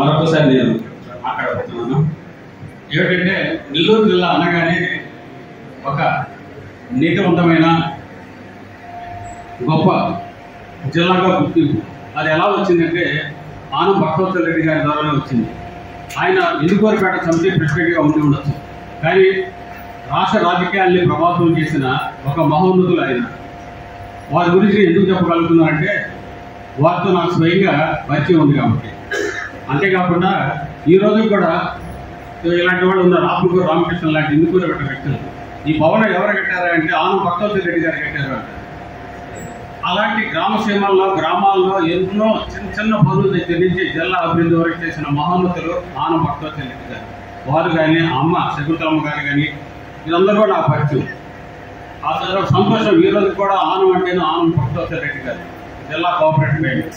మరొకసారి నేను మాట్లాడబోతున్నాను. ఏమిటంటే నెల్లూరు జిల్లా అనగానే ఒక నీతివంతమైన గొప్ప జిల్లాగా గుర్తింపు. అది ఎలా వచ్చిందంటే ఆనం భక్తవత్సల రెడ్డి గారి ద్వారానే వచ్చింది. ఆయన ఇందుకోరిపేట కమిటీ ప్రెసిడెంట్గా ఉండి ఉండొచ్చు, కానీ రాష్ట్ర రాజకీయాల్ని ప్రభావితం చేసిన ఒక మహోన్నతులు ఆయన. వారి గురించి ఎందుకు చెప్పగలుగుతున్నారంటే వారితో నాకు స్వయంగా పరిచయం ఉంది కాబట్టి. అంతేకాకుండా ఈ రోజు కూడా ఇలాంటి వాళ్ళు ఉన్నారు. ఆపులూరు రామకృష్ణ లాంటి ఇందుకూరు పెట్టిన వ్యక్తులు. ఈ భవనం ఎవరు కట్టారా అంటే ఆనం భక్తవత్సల రెడ్డి గారు కట్టారు. అలాంటి గ్రామసీమల్లో గ్రామాల్లో ఎన్నో చిన్న చిన్న పనులు దగ్గర నుంచి జిల్లా అభివృద్ధి వరకు చేసిన మహోన్నతులు ఆనం భక్తవత్సల రెడ్డి గారు. వారు కానీ అమ్మ శకుంతలమ్మ గారు కానీ వీళ్ళందరూ కూడా నాకు పరిచయం. ఆ తర్వాత సంతోషం ఈ రోజు కూడా ఆనం అంటేనే ఆనం భక్తవత్సల రెడ్డి గారు జిల్లా కోఆపరేటివ్ బ్యాంక్.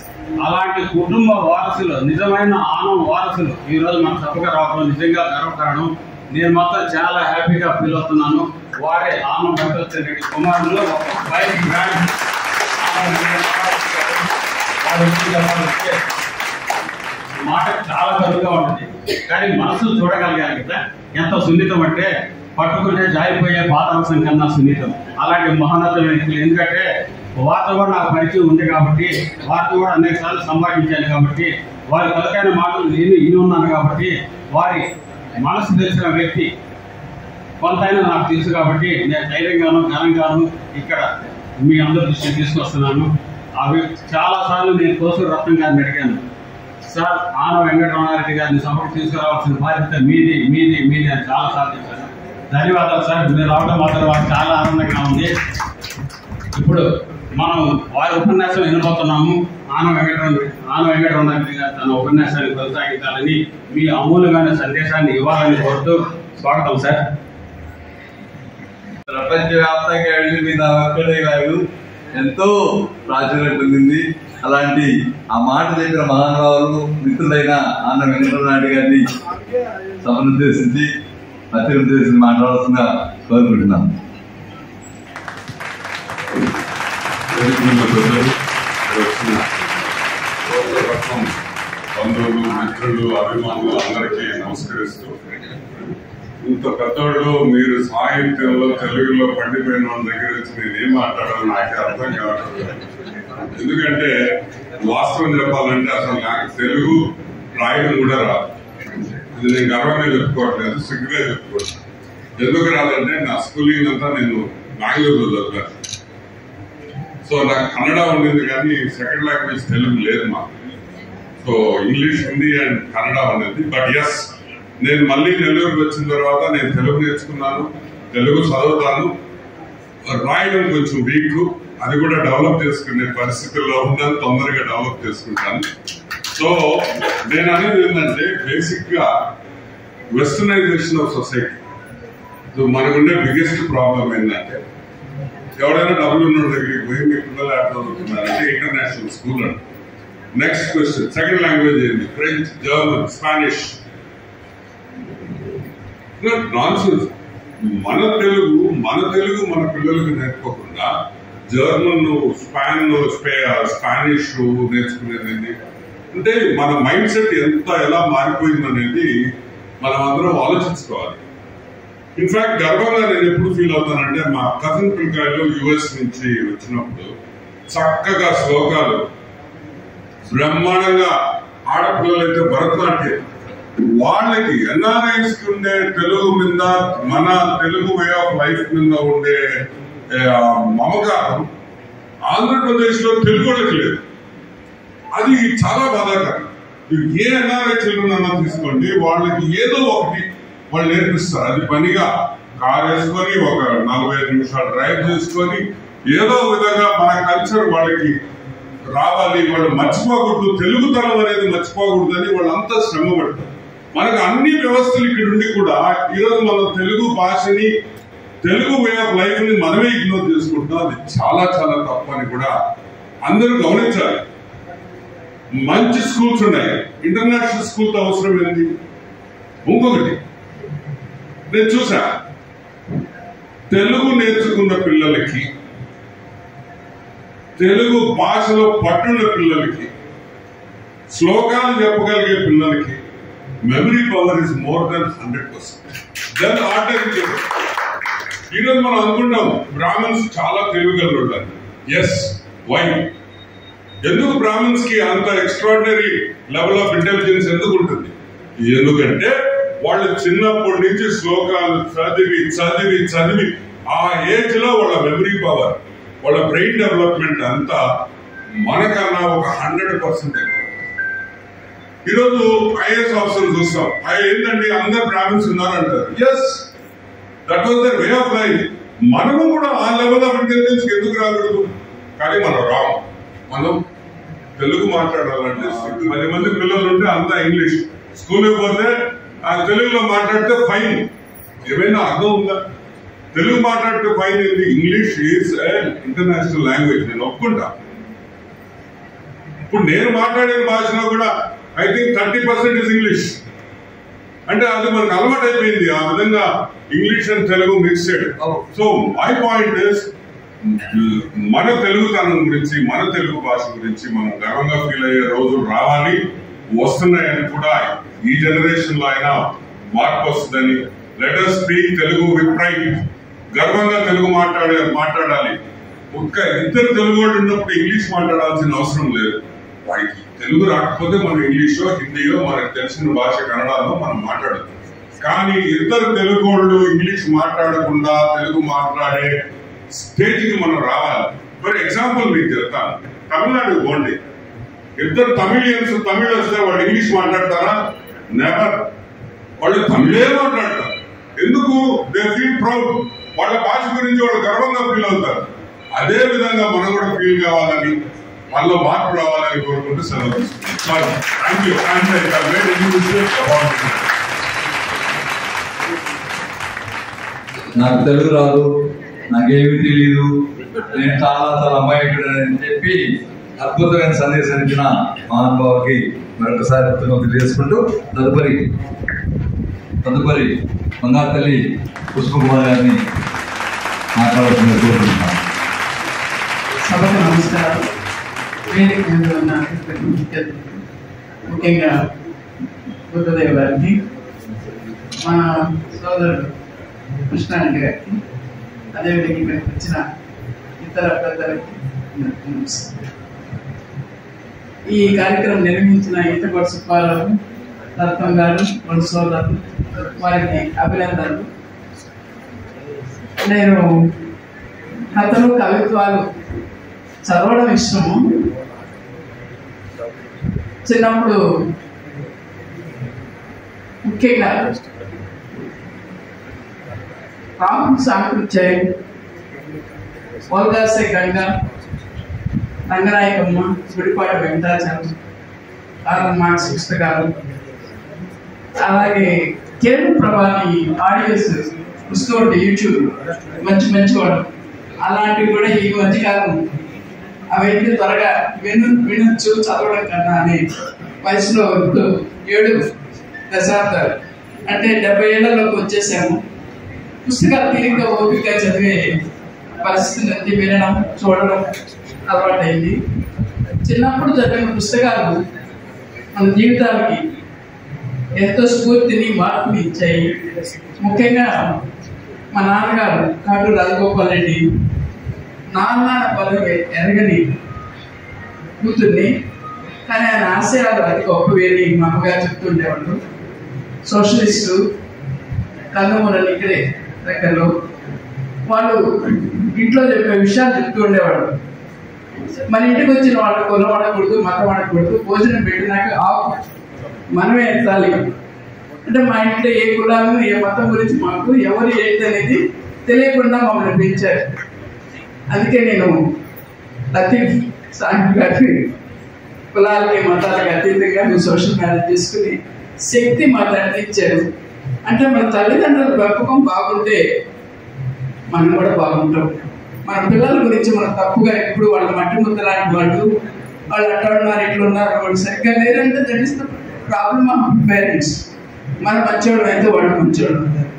అలాంటి కుటుంబ వారసులు, నిజమైన ఆనం వారసులు ఈ రోజు మన సభగా రావడం నిజంగా గర్వకారణం. నేను మాత్రం చాలా హ్యాపీగా ఫీల్ అవుతున్నాను. వారే ఆనం భక్తవత్సల రెడ్డి కుమారులు. మాట చాలా కరువుగా ఉంటుంది, కానీ మనసు చూడగలిగారు కదా. ఎంత సున్నితం అంటే పట్టుకుంటే జారిపోయే పాతాంశం కన్నా సున్నితం. అలాంటి మహోన్నత వ్యక్తులు. ఎందుకంటే వారితో కూడా నాకు పరిచయం ఉంది కాబట్టి, వారితో కూడా అనేక సార్లు సంభాషించాను కాబట్టి, వారి కలకైన మాటలు నేను ఇన్ని ఉన్నాను కాబట్టి, వారి మనసు తెలిసిన వ్యక్తి కొంతైనా నాకు తెలుసు కాబట్టి నేను ధైర్యంగాను ఘనంగాను ఇక్కడ మీ అందరి దృష్టిని తీసుకొస్తున్నాను. అవి చాలాసార్లు నేను కోసూరు రత్నం గారిని అడిగాను, సార్ ఆనం వెంకటరమణారెడ్డి గారిని సభకు తీసుకురావాల్సిన బాధ్యత మీది మీది మీది అని చాలాసార్లు చెప్పాను. ధన్యవాదాలు సార్, మీరు రావడం మాత్రం వారికి చాలా ఆనందంగా ఉంది. ఇప్పుడు మనం వారి ఉపన్యాసం వినబోతున్నాము. ఆనం వెంకటరమణారెడ్డి గారు తన ఉపన్యాసాన్ని కొనసాగించాలని, మీ అమూల్యమైన సందేశాన్ని ఇవ్వాలని కోరుతూ స్వాగతం సార్. ప్రపంచవ్యాప్తంగా వెళ్ళి మీ నా ఒక్కడే కాదు, ఎంతో ప్రాచుర్యం పొందింది. అలాంటి ఆ మాట చెప్పిన మహానుభావులు మిత్రులైన ఆనం వెంకటరమణారెడ్డి గారిని సభను ఉద్దేశించి మాట్లాడాల్సిన కోరుకుంటున్నాను. బంధువులు, మిత్రులు, అభిమానులు అందరికీ నమస్కరిస్తూ, ఇంత పెద్దవాళ్ళు మీరు సాహిత్యంలో తెలుగులో పండిపోయిన వాళ్ళ దగ్గర వచ్చి నేను ఏం మాట్లాడాలో నాకే అర్థం కావట్లేదు. ఎందుకంటే వాస్తవం చెప్పాలంటే అసలు నాకు తెలుగు రాయడం కూడా రాదు. ఇది నేను గర్వంగా చెప్పుకోవట్లేదు, సిగ్గుగా చెప్పుకోవట్లేదు. ఎందుకు రాదంటే నా స్కూలింగ్ అంతా నేను బెంగళూరులో చదివాను. సో నాకు కన్నడ ఉండింది కానీ సెకండ్ లాంగ్వేజ్ తెలుగు లేదు మాకు. So English, Hindi and Kannada ఉండేది. బట్ ఎస్, నేను మళ్ళీ నెల్లూరుకి వచ్చిన తర్వాత నేను తెలుగు నేర్చుకున్నాను, తెలుగు చదువుతాను. రాయడం కొంచెం వీక్, అది కూడా డెవలప్ చేసుకునే పరిస్థితుల్లో ఉన్నాను, తొందరగా డెవలప్ చేసుకుంటాను. సో నేను అనేది ఏంటంటే బేసిక్ గా వెస్టర్నైజేషన్ ఆఫ్ సొసైటీ. సో మనకుండే బిగ్గెస్ట్ ప్రాబ్లం ఏంటంటే ఎవరైనా డబ్బులు ఉన్న దగ్గరికి పోయి మీ పిల్లలు ఎట్లా చదువుతున్నారంటే ఇంటర్నేషనల్ స్కూల్ అండి. నెక్స్ట్ క్వశ్చన్, సెకండ్ లాంగ్వేజ్ ఏంటి? French, German, Spanish. నాన్సెన్స్. మన తెలుగు మన పిల్లలకు నేర్చుకోకుండా జర్మన్, స్పానిష్ నేర్చుకునేది. అంటే మన మైండ్ సెట్ ఎలా మారిపోయింది అనేది మనం అందరం ఆలోచించుకోవాలి. ఇన్ఫాక్ట్ గర్వంగా నేను ఎప్పుడు ఫీల్ అవుతానంటే మా కజిన్ పిల్లకాయలు యుఎస్ నుంచి వచ్చినప్పుడు చక్కగా శ్లోకాలు బ్రహ్మాండంగా, ఆడపిల్లలు అయితే భరతనాట్యం, వాళ్ళకి ఎన్ఆర్ఐస్ కి ఉండే తెలుగు మీద, మన తెలుగు వే ఆఫ్ లైఫ్ మీద ఉండే మమకారం ఆంధ్రప్రదేశ్ లో తెలుగు వాళ్ళకి లేదు. అది చాలా బాధాకరం. ఏ ఎన్ఆర్ఐ చెల్లునన్నా తీసుకోండి, వాళ్ళకి ఏదో ఒకటి వాళ్ళు నేర్పిస్తారు. అది పనిగా కారు వేసుకొని ఒక 45 నిమిషాలు డ్రైవ్ చేసుకొని ఏదో విధంగా మన కల్చర్ వాళ్ళకి రావాలి, వాళ్ళు మర్చిపోకూడదు, తెలుగుతనం అనేది మర్చిపోకూడదని వాళ్ళంతా శ్రమ పడతారు. మనకు అన్ని వ్యవస్థలు ఇక్కడ ఉండి కూడా ఈరోజు మనం తెలుగు భాషని, తెలుగు వే ఆఫ్ లైఫ్ ని మనమే ఇగ్నోర్ చేసుకుంటున్నాం. అది చాలా చాలా తప్పు అని కూడా అందరూ గమనించాలి. మంచి స్కూల్స్ ఉన్నాయి, ఇంటర్నేషనల్ స్కూల్ తో అవసరం ఏంటి? ఇంకొకటి నేను చూసా, తెలుగు నేర్చుకున్న పిల్లలకి, తెలుగు భాషలో పట్టున్న పిల్లలకి శ్లోకాలు చెప్పగలిగే పిల్లలకి memory power is more than 100%. Then order. ఈరోజు మనం అనుకుంటాం బ్రాహ్మణ్స్ చాలా తెలివిగలరు ఉంటారు. Yes, why? ఎందుకు బ్రాహ్మణ్స్ కి అంత ఎక్స్ట్రాడినరీ లెవెల్ ఆఫ్ ఇంటెలిజెన్స్ ఎందుకు ఉంటుంది? ఎందుకంటే వాళ్ళు చిన్నప్పటి నుంచి శ్లోకాలు చదివి చదివి చదివి ఆ ఏజ్ లో వాళ్ళ మెమరీ పవర్, వాళ్ళ బ్రెయిన్ డెవలప్మెంట్ అంతా మనకన్నా ఒక 100% ఎక్కువ. ఈరోజు ఐఏఎస్ ఆఫీసర్ చూస్తాం, ఏంటండి అందరు బ్రాహ్మణ్స్ ఉన్నారంటారు. Yes, that was their way of life. మనము కూడా ఆ లెవెల్ ఆఫ్ ఇంటెలిజెన్స్ ఎందుకు రాకూడదు? కానీ మనం రాము. మనం తెలుగు మాట్లాడాలంటే 10 మంది పిల్లలు ఉంటే అంతా ఇంగ్లీష్. స్కూల్కి పోతే ఆ తెలుగులో మాట్లాడితే ఫైన్. ఏమైనా అర్థం ఉందా? తెలుగు మాట్లాడితే ఫైన్ ఏంటి? ఇంగ్లీష్ ఈజ్ ఇంటర్నేషనల్ లాంగ్వేజ్, నేను ఒప్పుకుంటా. ఇప్పుడు నేను మాట్లాడే భాషలో కూడా ఐ థింక్ 30% ఇస్ ఇంగ్లీష్. అంటే అది మనకు అలవాటు అయిపోయింది ఆ విధంగా English and Telugu mixed. So my point is, మన తెలుగుతనం గురించి, మన తెలుగు భాష గురించి మనం గర్వంగా ఫీల్ అయ్యే రోజులు రావాలి, వస్తున్నాయని కూడా ఈ జనరేషన్ లో అయినా మార్పు వస్తుందని. Let us speak Telugu with pride. గర్వంగా తెలుగు మాట్లాడాలి. ఒక్క ఇద్దరు తెలుగు వాళ్ళు ఉన్నప్పుడు ఇంగ్లీష్ మాట్లాడాల్సిన అవసరం లేదు. వాడికి తెలుగు రాకపోతే మనం ఇంగ్లీషో హిందీయో మనకు తెలిసిన భాష కన్నడలో మనం మాట్లాడదు. కానీ ఇద్దరు తెలుగు వాళ్ళు ఇంగ్లీష్ మాట్లాడకుండా తెలుగు మాట్లాడే స్టేజ్కి మనం రావాలి. ఫర్ ఎగ్జాంపుల్ మీకు చెప్తాను, తమిళనాడు పోండి, ఇద్దరు తమిళియన్స్ తమిళ వస్తే వాళ్ళు ఇంగ్లీష్ మాట్లాడతారా? నెవర్. వాళ్ళు తమిళే మాట్లాడతారు. ఎందుకు? They feel proud. వాళ్ళ భాష గురించి వాళ్ళు గర్వంగా ఫీల్ అవుతారు. అదే విధంగా మనం కూడా ఫీల్ కావాలని, మనలో మార్పు రావాలని కోరుకుంటూ సెలవు తీసుకుంటాం. Thank you. నాకు తెలుగు రాదు, నాకేమీ తెలియదు, నేను చాలా చాలా అమాయకుడు అని చెప్పి అద్భుతమైన సందేశం ఇచ్చిన మహానుభావుకి మరొకసారి కృతజ్ఞతలు తెలియజేసుకుంటూ తదుపరి బంగారు తల్లి పుష్పకుమార్ గారిని మాట్లాడుతున్నారు కోరుకుంటున్నాను. సభకు నమస్కారం. వేదిక మీద ఉన్న ముఖ్యంగా బుద్ధదేవ్ గారికి, మన సోదరుడు కృష్ణారెడ్డి గారికి, అదేవిధంగా ఇక్కడికి వచ్చిన ఇతర పెద్దలకి నమస్కారం. ఈ కార్యక్రమం నిర్వహించిన ఈతకోట సుబ్బారావు, రత్నం గారు, మన సోదరులు, వారికి అభినందనలు. నేను కథలు, కవిత్వాలు చదవడం ఇష్టము. చిన్నప్పుడు ముఖ్యంగా రాముడు సాంకృత్యాయం, ఓల్గాసే గంగ, రంగనాయకమ్మ, గుడిపాట వెంకటాచలం, కార్ల్ మార్క్స్ పుస్తకాలు, అలాగే కేరళ ప్రభాని ఆడియోస్ పుస్తకం యూట్యూబ్ మంచి వాడు, అలాంటివి కూడా ఈ మధ్యకాలం అవన్నీ త్వరగా వినొచ్చు చదవడం కన్నా అనే వయసులో 7 దశాబ్దాలు అంటే 70 ఏళ్లలోకి వచ్చేసాము. పుస్తకాలు తీరిగ్గా ఓపికగా చదివే పరిస్థితి నుంచి వినడం, చూడడం అలవాటైంది. చిన్నప్పుడు చదివిన పుస్తకాలు మన జీవితానికి ఎంతో స్ఫూర్తిని, మార్పుని ఇచ్చాయి. ముఖ్యంగా మా నాన్నగారు కాటు రాజగోపాల్ రెడ్డి, నాన్న పదవి ఎరగని కూతుర్ని, కానీ ఆయన ఆశయాలు అది గొప్పవేని మా అమ్మగారు చెప్తుండేవాళ్ళు. సోషలిస్టు, కన్నుమూలలు ఇక్కడే దగ్గరలో. వాళ్ళు ఇంట్లో చెప్పే విషయాలు చెప్తూ ఉండేవాళ్ళు. మన ఇంటికి వచ్చిన వాళ్ళు కులం ఆడకూడదు, మతం ఆడకూడదు, భోజనం పెట్టినాక ఆకు మనమే ఎత్తాలి. అంటే మా ఇంట్లో ఏ కులాలు, ఏ మతం గురించి మాకు ఎవరు ఏంటి అనేది తెలియకుండా మమ్మల్ని పెంచారు. అందుకే నేను లతీఫ్ సాహిబ్ గారి కులాలకి, మతాలకి అతీతంగా మేము సోషల్ మేనేజ్ చేసుకుని శక్తి మా తండ్రి ఇచ్చారు. అంటే మన తల్లిదండ్రుల పెంపకం బాగుంటే మనం కూడా బాగుంటాం. మన పిల్లల గురించి మనం తప్పుగా ఎప్పుడు వాళ్ళ మట్టి ముద్ద లాంటి వాళ్ళు అట్లా ఉన్నారు, ఇట్లా ఉన్నారు, వాళ్ళు సరిగ్గా లేదంటే that is the problem of parents. మన మంచివాడు అయితే వాళ్ళు మంచివాడు ఉంటారు.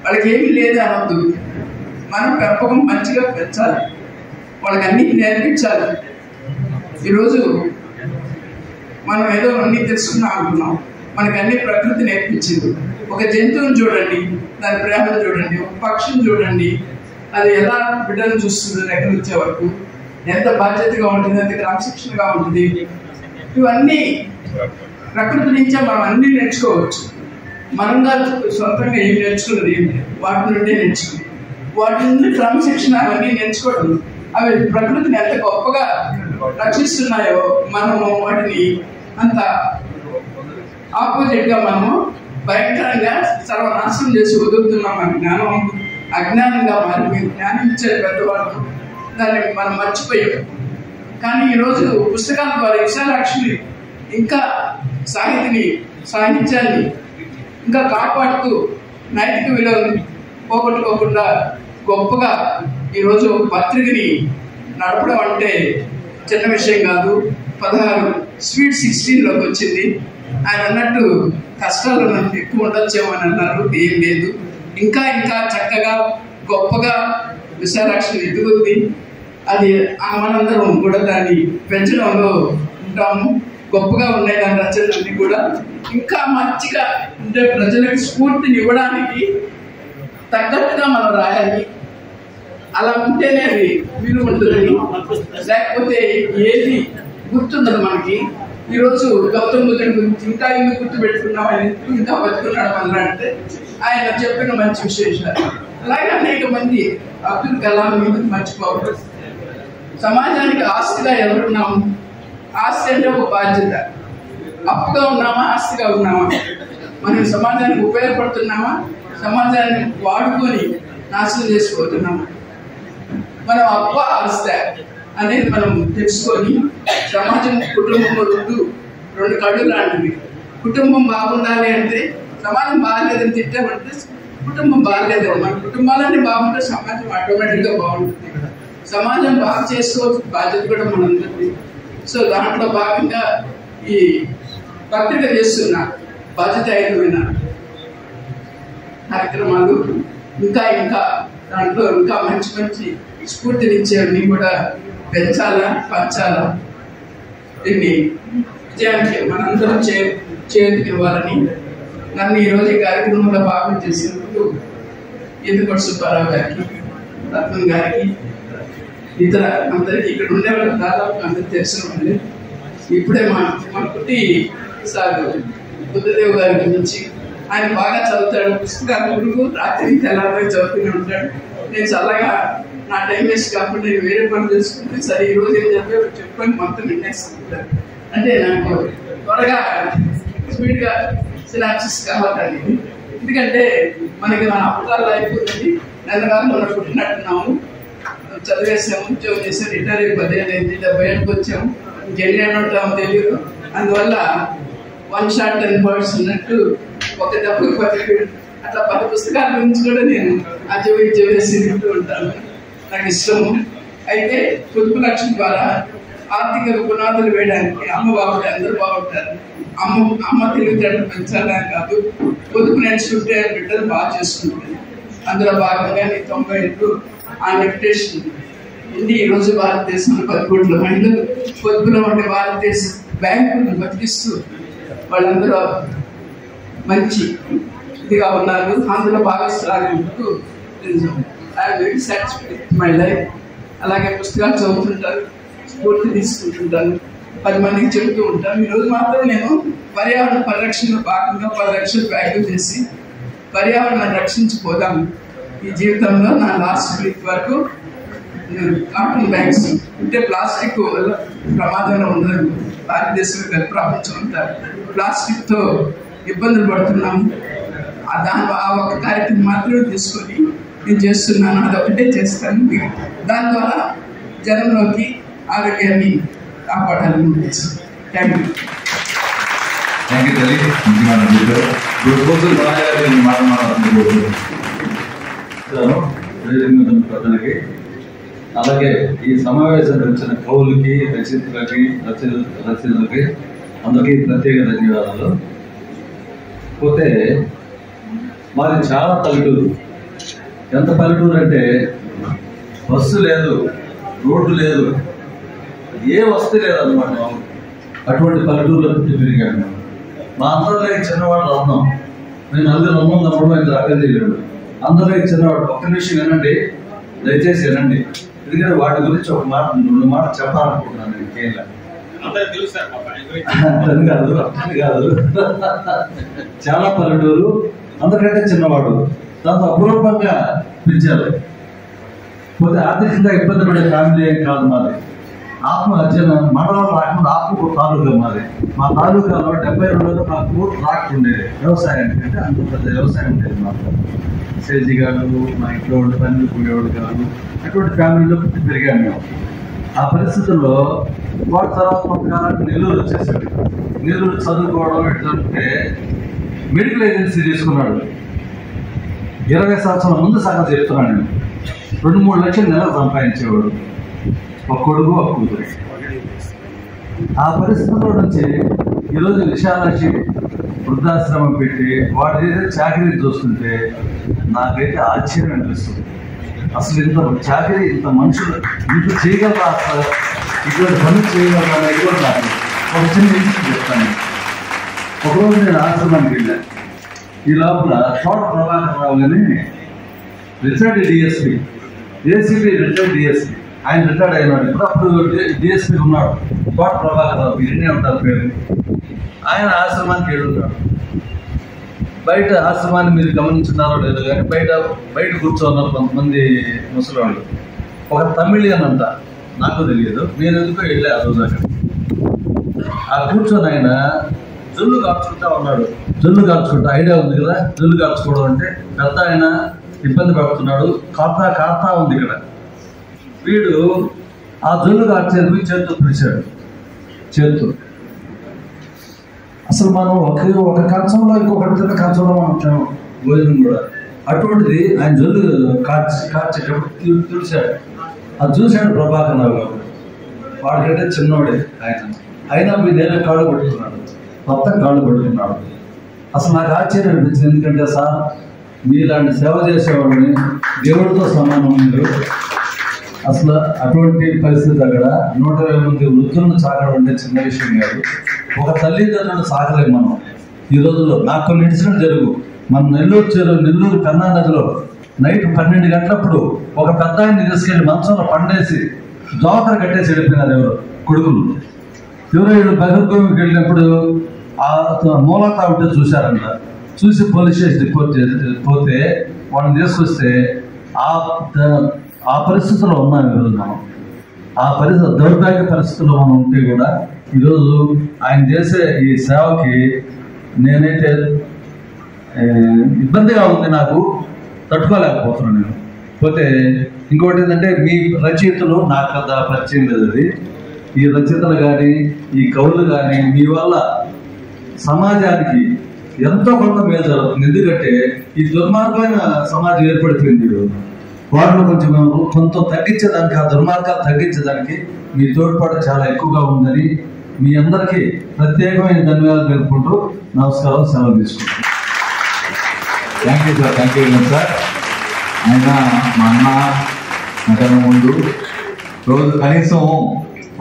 వాళ్ళకి ఏమీ లేదు అనొద్దు. మనం పెంపకం మంచిగా పెంచాలి, వాళ్ళకి అన్ని నేర్పించాలి. ఈరోజు మనం ఏదో అన్ని తెలుసుకున్నాం అనుకున్నాం. మనకు అన్ని ప్రకృతి నేర్పించింది. ఒక జంతువుని చూడండి, దాని ప్రేమను చూడండి, ఒక పక్షిని చూడండి, అది ఎలా బిడ్డను చూస్తుంది దగ్గర వచ్చే వరకు, ఎంత బాధ్యతగా ఉంటుంది, ఎంత క్రమశిక్షణగా ఉంటుంది. ఇవన్నీ ప్రకృతి నుంచే మనం అన్ని నేర్చుకోవచ్చు. మనంగా సొంతంగా ఏం నేర్చుకున్నది ఏం లేదు, వాటి నుండే నేర్చుకుని వాటి నుండి క్రమశిక్షణ అవన్నీ నేర్చుకోవడం. అవి ప్రకృతిని ఎంత గొప్పగా రక్షిస్తున్నాయో మనము వాటిని అంత ఆపోజిట్ గా మనము భయంకరంగా సర్వనాశనం చేసి వదులుతున్నాం. మన జ్ఞానం అజ్ఞానంగా మారిపోయింది. జ్ఞానం ఇచ్చే పెద్దవాళ్ళు దాన్ని మనం మర్చిపోయాం. కానీ ఈరోజు పుస్తకాల ద్వారా విశాలాక్షిని ఇంకా సాహిత్యాన్ని ఇంకా కాపాడుతూ నైతిక విలువలు పోగొట్టుకోకుండా గొప్పగా ఈరోజు పత్రికని నడపడం అంటే చిన్న విషయం కాదు. 16 స్వీట్ 16లోకి వచ్చింది. ఆయన అన్నట్టు కష్టాలు మనకు ఎక్కువ ఉండొచ్చేమో అని అన్నారు. ఏం లేదు, ఇంకా ఇంకా చక్కగా గొప్పగా విశాలాక్షిని ఎదుగుద్ది. అది మనందరం కూడా దాన్ని పెంచడంలో ఉంటాము. గొప్పగా ఉన్నాయి దాని రచనలన్నీ కూడా. ఇంకా మంచిగా అంటే ప్రజలకు స్ఫూర్తిని ఇవ్వడానికి తగ్గట్టుగా మనం రాయాలి. అలా ఉంటేనే అది విలువ ఉంటుందని, లేకపోతే ఏది గుర్తుండదు మనకి. ఈరోజు గౌతమ్ బుద్ధుడి గురించి ఇంకా ఎందుకు గుర్తు పెట్టుకున్నాం, ఆయన ఇంకా బతుకున్నాడు అలా అంటే ఆయన చెప్పిన మంచి విశేషాలు. అలాగే అనేక మంది అబ్దుల్ కలాం ఎందుకు మర్చిపోవడం. సమాజానికి ఆస్తిగా ఎవరున్నాము? ఆస్తి అంటే ఒక బాధ్యత. అప్పుగా ఉన్నామా, ఆస్తిగా ఉన్నామా? మనం సమాజానికి ఉపయోగపడుతున్నామా, సమాజాన్ని వాడుకొని నాశనం చేసిపోతున్నామా? మనం అప్ప ఆస్తి అనేది మనం తెలుసుకొని, సమాజం కుటుంబం రెండు కళ్ళు లాంటివి. కుటుంబం బాగుండాలి అంటే సమాజం బాగాలేదని తిట్టామంటే కుటుంబం బాగాలేదు. మన కుటుంబాలన్నీ బాగుంటే సమాజం ఆటోమేటిక్గా బాగుంటుంది. సమాజం బాగా చేసుకోవచ్చు, బాధ్యత కూడా మనందరిది. సో దాంట్లో భాగంగా ఈ పత్రిక చేస్తున్న బాధ్యతాయుతమైన కార్యక్రమాలు ఇంకా ఇంకా దాంట్లో ఇంకా మంచి మంచి స్ఫూర్తినిచ్చేవన్నీ కూడా పెంచాలా, పంచాలా. దీన్ని విజయానికి మనందరం చేతికి ఇవ్వాలని నన్ను ఈరోజు ఈ కార్యక్రమంలో భాగం చేసినందుకు ఎందుకొట్టు సుబ్బారావు గారికి, రత్నం గారికి, ఇతర అందరికీ ఇక్కడ ఉండే వాళ్ళకి దాదాపు అందరికి తెలిసిన వాళ్ళే. ఇప్పుడే మా కుట్టి సార్ బుద్ధదేవ్ గారి గురించి, ఆయన బాగా చదువుతాడు, పుస్తకాలు గురువు రాత్రి తెల్లారి చదువుతూనే ఉంటాడు. నేను చల్లగా నా టైం వేస్ట్ కాకుండా నేను వేరే పనులు చేసుకుంటే సరే ఈరోజు ఏం చెప్పుకొని మొత్తం వినేసుకుంటాను. అంటే నాకు త్వరగా స్పీడ్గా సినాప్సిస్ కావాలని. ఎందుకంటే మనకి మన అప్పటాల లైఫ్ ఉంది. నెలగారు మనం పుట్టినట్టున్నాము, చదివేసాము, ఉద్యోగం చేసాము, రిటైర్ అయ్యి 10 ఏళ్ళు అయింది, 70 ఏళ్ళకి వచ్చాము. ఇంకెళ్ళి ఉంటామో తెలియదు. అందువల్ల 1 shot 10 birds ఉన్నట్టు ఒక దెబ్బకి 10 అట్లా 10 పుస్తకాల గురించి కూడా నేను అజవేసి వింటూ ఉంటాను. నాకు ఇష్టము. అయితే పొదుపు లక్ష్యం ద్వారా ఆర్థిక పునాదులు వేయడానికి అమ్మ బాగుంటాయి, అందరూ బాగుంటారు. అమ్మ తెలివితేటలు పెంచాలని కాదు, పొదుపు నేర్చుకుంటే బిడ్డలు బాగా చేసుకుంటుంది. అందులో భాగంగా 90 ఏళ్ళు ఆ మెడిటేషన్ ఉంది. ఈరోజు భారతదేశంలో 10 కోట్ల మహిళలు పొదుపులో ఉండే భారతదేశ బ్యాంకులను బతికిస్తూ వాళ్ళందరూ మంచి ఇదిగా ఉన్నారు. అందులో భాగస్వామ్యంకు I'm very satisfied my life. అలాగే పుస్తకాలు చదువుతుంటాను, స్ఫూర్తి తీసుకుంటుంటాను, 10 మందికి చెబుతూ ఉంటాను. ఈరోజు మాత్రం నేను పర్యావరణ పరిరక్షణలో భాగంగా 10 లక్షలు వ్యాఖ్యలు చేసి పర్యావరణాన్ని రక్షించిపోదాం. ఈ జీవితంలో నా లాస్ట్ వీక్ వరకు కాటన్ బ్యాగ్స్ అంటే ప్లాస్టిక్ వల్ల ప్రమాదంలో ఉండదు. భారతదేశంలో కాదు, ప్రపంచం అంతా ప్లాస్టిక్తో ఇబ్బందులు పడుతున్నాము. ఆ ఒక్క కార్యక్రమం మాత్రమే తీసుకొని నేను చేస్తున్నాను. అదొకటే చేస్తాను. దాని ద్వారా జనంలోకి ఆరోగ్యాన్ని కాపాడాలని ఉద్దేశం. Thank you. ప్రజలకి, అలాగే ఈ సమావేశం వచ్చిన కవులకి, రచయితలకి అందరికీ ప్రత్యేక ధన్యవాదాలు. పోతే మాది చాలా పల్లెటూరు. ఎంత పల్లెటూరు అంటే బస్సు లేదు, రోడ్డు లేదు, ఏ వసతి లేదన్నమాట. అటువంటి పల్లెటూరులో పుట్టి పెరిగాను నేను. మా అందరిలో చిన్నవాడు రత్నం. నేను నలుగురు రమ్మం తప్పడం ఆయన దాకా తెలియడు. అందరూ చిన్నవాడు. ఒక్క నిమిషం వినండి, దయచేసి వినండి. ఎందుకంటే వాటి గురించి ఒక మాట 2 మాటలు చెప్పాలనుకుంటున్నాను. ఇంకేం కాదు కాదు. చాలా పల్లెటూరు, అందరికంటే చిన్నవాడు. దాంతో అపూర్వంగా పెంచారు. పోతే ఆర్థికంగా ఇబ్బంది పడే ఫ్యామిలీ ఏం కాదు మాది. మండలం రాకుండా ఆత్మకూరు తాలూకా మాది. మా తాలూకాలో 72లో మా కూరు ట్రాక్టర్ ఉండేది వ్యవసాయానికి. అంటే అంత పెద్ద వ్యవసాయం ఉండేది మాకు. సేజీ గారు మా ఇంట్లో వాళ్ళు పనులు పోయేవాడు కాదు. అటువంటి ఫ్యామిలీలో పుట్టి పెరిగాము మేము. ఆ పరిస్థితుల్లో వాటి తర్వాత కొంతకాలానికి నెల్లూరు వచ్చేసాడు. నెల్లూరు చదువుకోవడం ఎట్లంటే మెడికల్ ఏజెన్సీ తీసుకున్నాడు. 20 సంవత్సరాల ముందు సగం చెప్తున్నాను నేను. 2-3 లక్షలు నెలకు సంపాదించేవాడు. ఒక కొడుకు ఒక కూతురు. ఆ పరిస్థితుల్లో నుంచి ఈరోజు విశాలాక్షి వృద్ధాశ్రమం పెట్టి వాడు చేసే చాకరీ చూస్తుంటే నాకైతే ఆశ్చర్యం అనిపిస్తుంది. అసలు ఇంత చాకరీ, ఇంత మనుషులు ఇంత చేయగలరా, అసలు ఇటువంటి పనులు చేయగలరా అనేది కూడా నాకు ఒక చిన్న విషయం చెప్తాను. ఒకరోజు నేను ఆశ్రమానికి వెళ్ళాను. ఈ లోపల తోట ప్రభాకర్ రావు గాని retired DSP, ACP retired DSP, ఆయన రిటైర్డ్ అయినాడు. ఇప్పుడు అప్పుడు డిఎస్పీ ఉన్నాడు తోట ప్రభాకర్ రావు, వినే ఉంటారు పేరు. ఆయన ఆశ్రమానికి వెళ్ళున్నాడు. బయట ఆశ్రమాన్ని మీరు గమనించున్నారో లేదో కానీ బయట కూర్చోన్నారు కొంతమంది ముసలివాళ్ళు. ఒక తమిళియన్ అంట, నాకు తెలియదు. నేను ఎందుకో వెళ్ళే ఆ రోజు అక్కడ. ఆ కూర్చొని ఆయన జొల్లు కాల్చుకుంటా ఉన్నాడు. జొల్లు కాల్చుకుంటా ఐడియా ఉంది కదా, జొల్లు కాల్చుకోవడం అంటే. పెద్ద ఆయన ఇబ్బంది పడుతున్నాడు, కాస్తా ఉంది ఇక్కడ. వీడు ఆ జొల్లు కాల్చేది చేతితో పిలిచాడు. చేతితో అసలు మనం ఒక కంచంలో ఇంకొకటి తిన్న కంచంలో మనం భోజనం కూడా. అటువంటిది ఆయన జొల్లు కాల్చేటప్పుడు తుడిచాడు. అది చూశాడు ప్రభాకర్ రావు గారు. వాడికంటే చిన్నోడే ఆయన. అయినా మీ నేల కాళ్ళు పట్టుకున్నాడు, మొత్తం కాళ్ళు పట్టుకున్నాడు. అసలు నాకు ఆశ్చర్యం అనిపించింది. ఎందుకంటే సార్, మీలాంటి సేవ చేసేవాడిని దేవుడితో సమానం. మీరు అసలు అటువంటి పరిస్థితి అక్కడ 120 మంది వృద్ధులను సాగడం అంటే చిన్న విషయం కాదు. ఒక తల్లిదండ్రులను సాగలేము మనం ఈ రోజుల్లో. నాకు కొన్ని ఇన్సిడెంట్ జరుగు. మన నెల్లూరు పెన్నా నదిలో నైట్ 12 గంటలప్పుడు ఒక పెద్ద ఆయన్ని తీసుకెళ్లి మంచంలో పండేసి దోకర కట్టేసి వెళ్ళిపోయినారు ఎవరు కొడుకులు. ఎవరు బహిర్గోమికి వెళ్ళినప్పుడు ఆ మూలతా ఉంటే చూశారంట. చూసి పోలీస్ స్టేషన్ రిపోర్ట్ పోతే వాళ్ళని తీసుకొస్తే ఆ పరిస్థితుల్లో ఉన్నాం ఈరోజు మనం. ఆ దౌర్భాగ్య పరిస్థితుల్లో మనం ఉంటే కూడా ఈరోజు ఆయన చేసే ఈ సేవకి నేనైతే ఇబ్బందిగా ఉంది, నాకు తట్టుకోలేకపోతున్నాను నేను. పోతే ఇంకోటి ఏంటంటే, మీ రచయితలు నాకు అంత పరిచయం లేదు. అది ఈ రచయితలు కానీ ఈ కవులు కానీ మీ వల్ల సమాజానికి ఎంతో కొంత మేలు జరుగుతుంది. ఎందుకంటే ఈ దుర్మార్గమైన సమాజం ఏర్పడిపోయింది. వాటిలో కొంత తగ్గించేదానికి, ఆ దుర్మార్గాలు తగ్గించేదానికి మీ తోడ్పాటు చాలా ఎక్కువగా ఉందని మీ అందరికీ ప్రత్యేకమైన ధన్యవాదాలు తెలుపుకుంటూ నమస్కారం, సెలవు తీసుకుంటాను. Thank you sir, thank you sir. ఆయన మా అన్న నాకన్నా ముందు రోజు కనీసం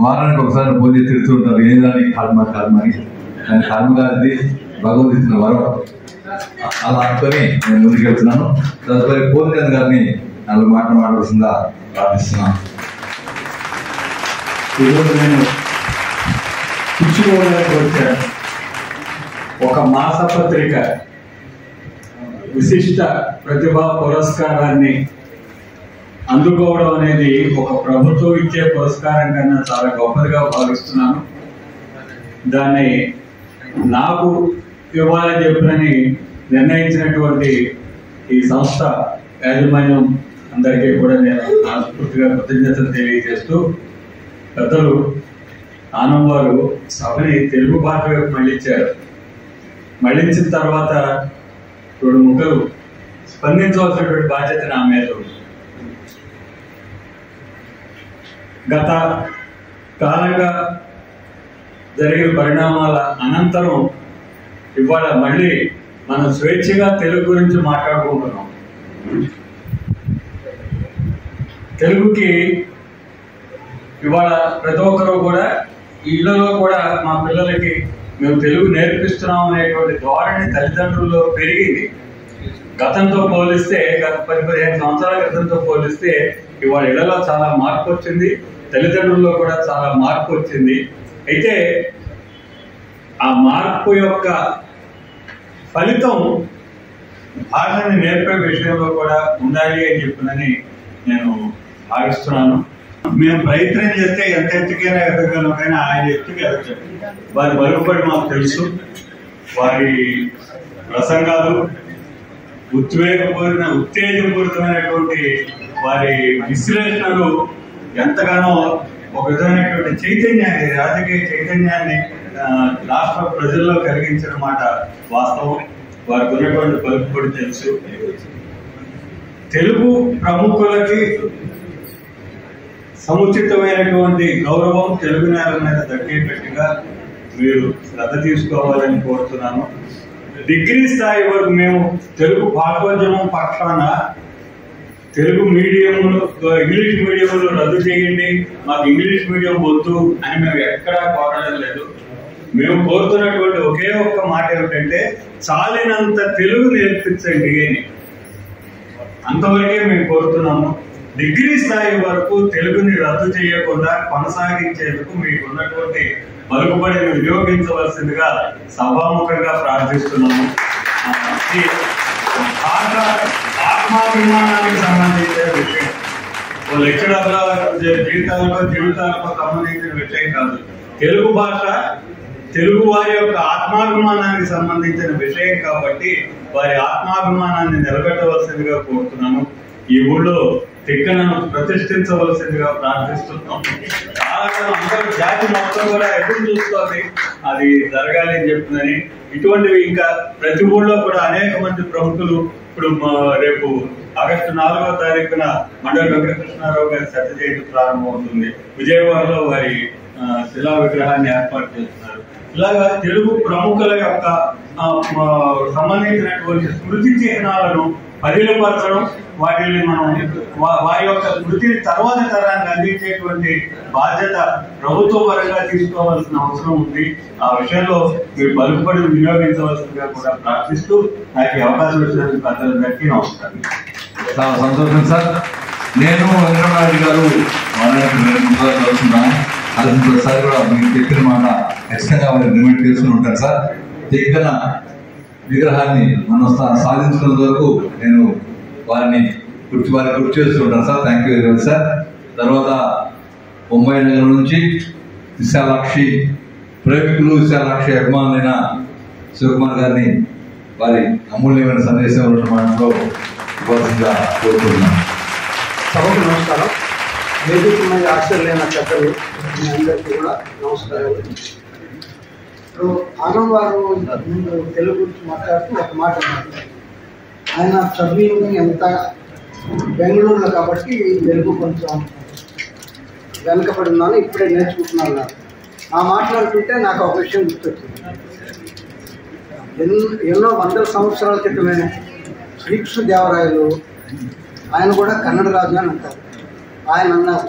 వారానికి ఒకసారి పూజ తిరుగుతుంటారు. ఏదానికి కర్మ అని. దాని కర్మ గారిది భగవద్ ఇచ్చిన వరం. అలా అనుకొని నేను ముందుకు వెళ్తున్నాను. తదుపరి పూర్ణచంద్ర గారిని 4 మాటలు మాట్లాడుతుందా ప్రార్థిస్తున్నాను. ఈరోజు నేను పుచ్చుకోవడానికి వచ్చాను. ఒక మాసపత్రిక విశిష్ట ప్రతిభా పురస్కారాన్ని అందుకోవడం అనేది ఒక ప్రభుత్వం ఇచ్చే పురస్కారం కన్నా చాలా గొప్పదిగా భావిస్తున్నాను. దాన్ని నాకు ఇవ్వాలని చెప్పని నిర్ణయించినటువంటి ఈ సంస్థ యాజమాన్యం అందరికీ కూడా నేను మనస్ఫూర్తిగా కృతజ్ఞతలు తెలియజేస్తూ, పెద్దలు ఆనం వారు సభని తెలుగు భాష వైపు మళ్ళించారు. మళ్ళించిన తర్వాత 2 ముక్కలు స్పందించవలసినటువంటి బాధ్యత నా మీద ఉంది. గత కాలంగా జరిగిన పరిణామాల అనంతరం ఇవాళ మళ్ళీ మనం స్వేచ్ఛగా తెలుగు గురించి మాట్లాడుకుంటున్నాం. తెలుగుకి ఇవాళ ప్రతి ఒక్కరూ కూడా ఇళ్లలో కూడా మా పిల్లలకి మేము తెలుగు నేర్పిస్తున్నాం అనేటువంటి ధోరణి తల్లిదండ్రుల్లో పెరిగింది. గతంతో పోలిస్తే గత 10-15 సంవత్సరాల క్రితంతో పోలిస్తే ఇవాళ ఇళ్లలో చాలా మార్పు వచ్చింది, తల్లిదండ్రుల్లో కూడా చాలా మార్పు వచ్చింది. అయితే ఆ మార్పు యొక్క ఫలితం భాషని నేర్పే విషయంలో కూడా ఉండాలి అని చెప్పినని నేను భావిస్తున్నాను. మేము ప్రయత్నం చేస్తే ఎంత ఎత్తుకైనా ఎదగలం, కానీ ఆయన ఎత్తుకు ఎదగలేదు. వారి బలుగుబడి మాకు తెలుసు. వారి ప్రసంగాలు ఉత్తేజపూరితమైనటువంటి వారి విశ్లేషణలు ఎంతగానో ఒక విధమైనటువంటి చైతన్యాన్ని, రాజకీయ చైతన్యాన్ని రాష్ట్ర ప్రజల్లో కలిగించిన మాట వాస్తవం. వారికి ఉన్నటువంటి పలుకుబడి తెలుసు. తెలుగు ప్రముఖులకి సముచితమైనటువంటి గౌరవం తెలుగు నేల మీద దక్కేటట్టుగా మీరు శ్రద్ధ తీసుకోవాలని కోరుతున్నాను. డిగ్రీ స్థాయి వరకు మేము తెలుగు భాషోద్యమం పక్షాన తెలుగు మీడియంలో ఇంగ్లీష్ మీడియంలో రద్దు చేయండి, మాకు ఇంగ్లీష్ మీడియం వద్దు అని మేము ఎక్కడా కోరడం లేదు. మేము కోరుతున్నటువంటి ఒకే ఒక్క మాట ఏమిటంటే చాలినంత తెలుగు నేర్పించండి అని, అంతవరకే మేము కోరుతున్నాము. డిగ్రీ స్థాయి వరకు తెలుగుని రద్దు చేయకుండా కొనసాగించేందుకు మీకు ఉన్నటువంటి పలుకుబడిని వినియోగించవలసిందిగా సభాముఖంగా ప్రార్థిస్తున్నాము. భాష ఆత్మాభిమానానికి సంబంధించిన విషయం, లెక్చరర్ల జీవితాలకు సంబంధించిన విషయం కాదు. తెలుగు భాష తెలుగు వారి యొక్క ఆత్మాభిమానానికి సంబంధించిన విషయం కాబట్టి వారి ఆత్మాభిమానాన్ని నిలబెట్టవలసిందిగా కోరుతున్నాను. ఈ ఊళ్ళో తిక్కనను ప్రతిష్ఠించవలసిందిగా ప్రార్థిస్తున్నాం. అందరూ జాతి మొత్తం కూడా ఎదురు చూస్తుంది అది జరగాలి అని చెప్తుందని. ఇటువంటివి ఇంకా ప్రతి ఊళ్ళో కూడా అనేక మంది ప్రముఖులు ఇప్పుడు రేపు ఆగస్టు 4వ తారీఖున మండలి వెంకటకృష్ణారావు గారి సత్య జయంతి ప్రారంభమవుతుంది. విజయవాడలో వారి శిలా విగ్రహాన్ని ఏర్పాటు చేస్తున్నారు. ఇలాగా తెలుగు ప్రముఖుల యొక్క సంబంధించినటువంటి స్మృతి చిహ్నాలను పదిలపరచడం, వాటిని మనం వారి యొక్క స్మృతిని తర్వాత తరానికి అందించేటువంటి బాధ్యత ప్రభుత్వ పరంగా తీసుకోవాల్సిన అవసరం ఉంది. ఆ విషయంలో మీరు పలుకుబడి వినియోగించవలసిందిగా కూడా ప్రార్థిస్తూ నాకు అవకాశం ఇచ్చినందుకు అందరికీ నమస్కారం. చాలా సంతోషం సార్. నేను వెంకటరాజు గారు కలుస్తున్నాను. ప్రతిసారి కూడా మీరు చెప్పిన మాట ఖచ్చితంగా వారు రిమైండ్ చేసుకుని ఉంటారు సార్. దగ్గర విగ్రహాన్ని మనం సాధించుకున్న వరకు నేను వారిని గుర్తు చేస్తుంటాను sir. Thank you very much sir. తర్వాత ముంబై నగరం నుంచి విశాలాక్షి ప్రేమికులు, విశాలాక్షి అభిమానులైన శివకుమార్ గారిని వారి అమూల్యమైన సందేశం మాటలో ఇవ్వాల్సిందిగా కోరుతున్నాను. సభకు నమస్కారం. వేదిక మీద ఆశ్చర్యమైన పెద్దలు మీ అందరికీ కూడా నమస్కారాలు. ఇప్పుడు ఆనం వారు ముందు తెలుగు గురించి మాట్లాడుతూ ఒక మాట అన్నారు. ఆయన చదువుని ఎంత బెంగళూరులో కాబట్టి తెలుగు కొంచెం వెనకబడి ఉన్నాను, ఇప్పుడే నేర్చుకుంటున్నాను. ఆ మాట్లాడుతుంటే నాకు ఒక విషయం గుర్తొచ్చింది. ఎన్నో వందల సంవత్సరాల క్రితమే శ్రీకృష్ణదేవరాయలు, ఆయన కూడా కన్నడ రాజు అని అంటారు. ఆయన అన్నారు,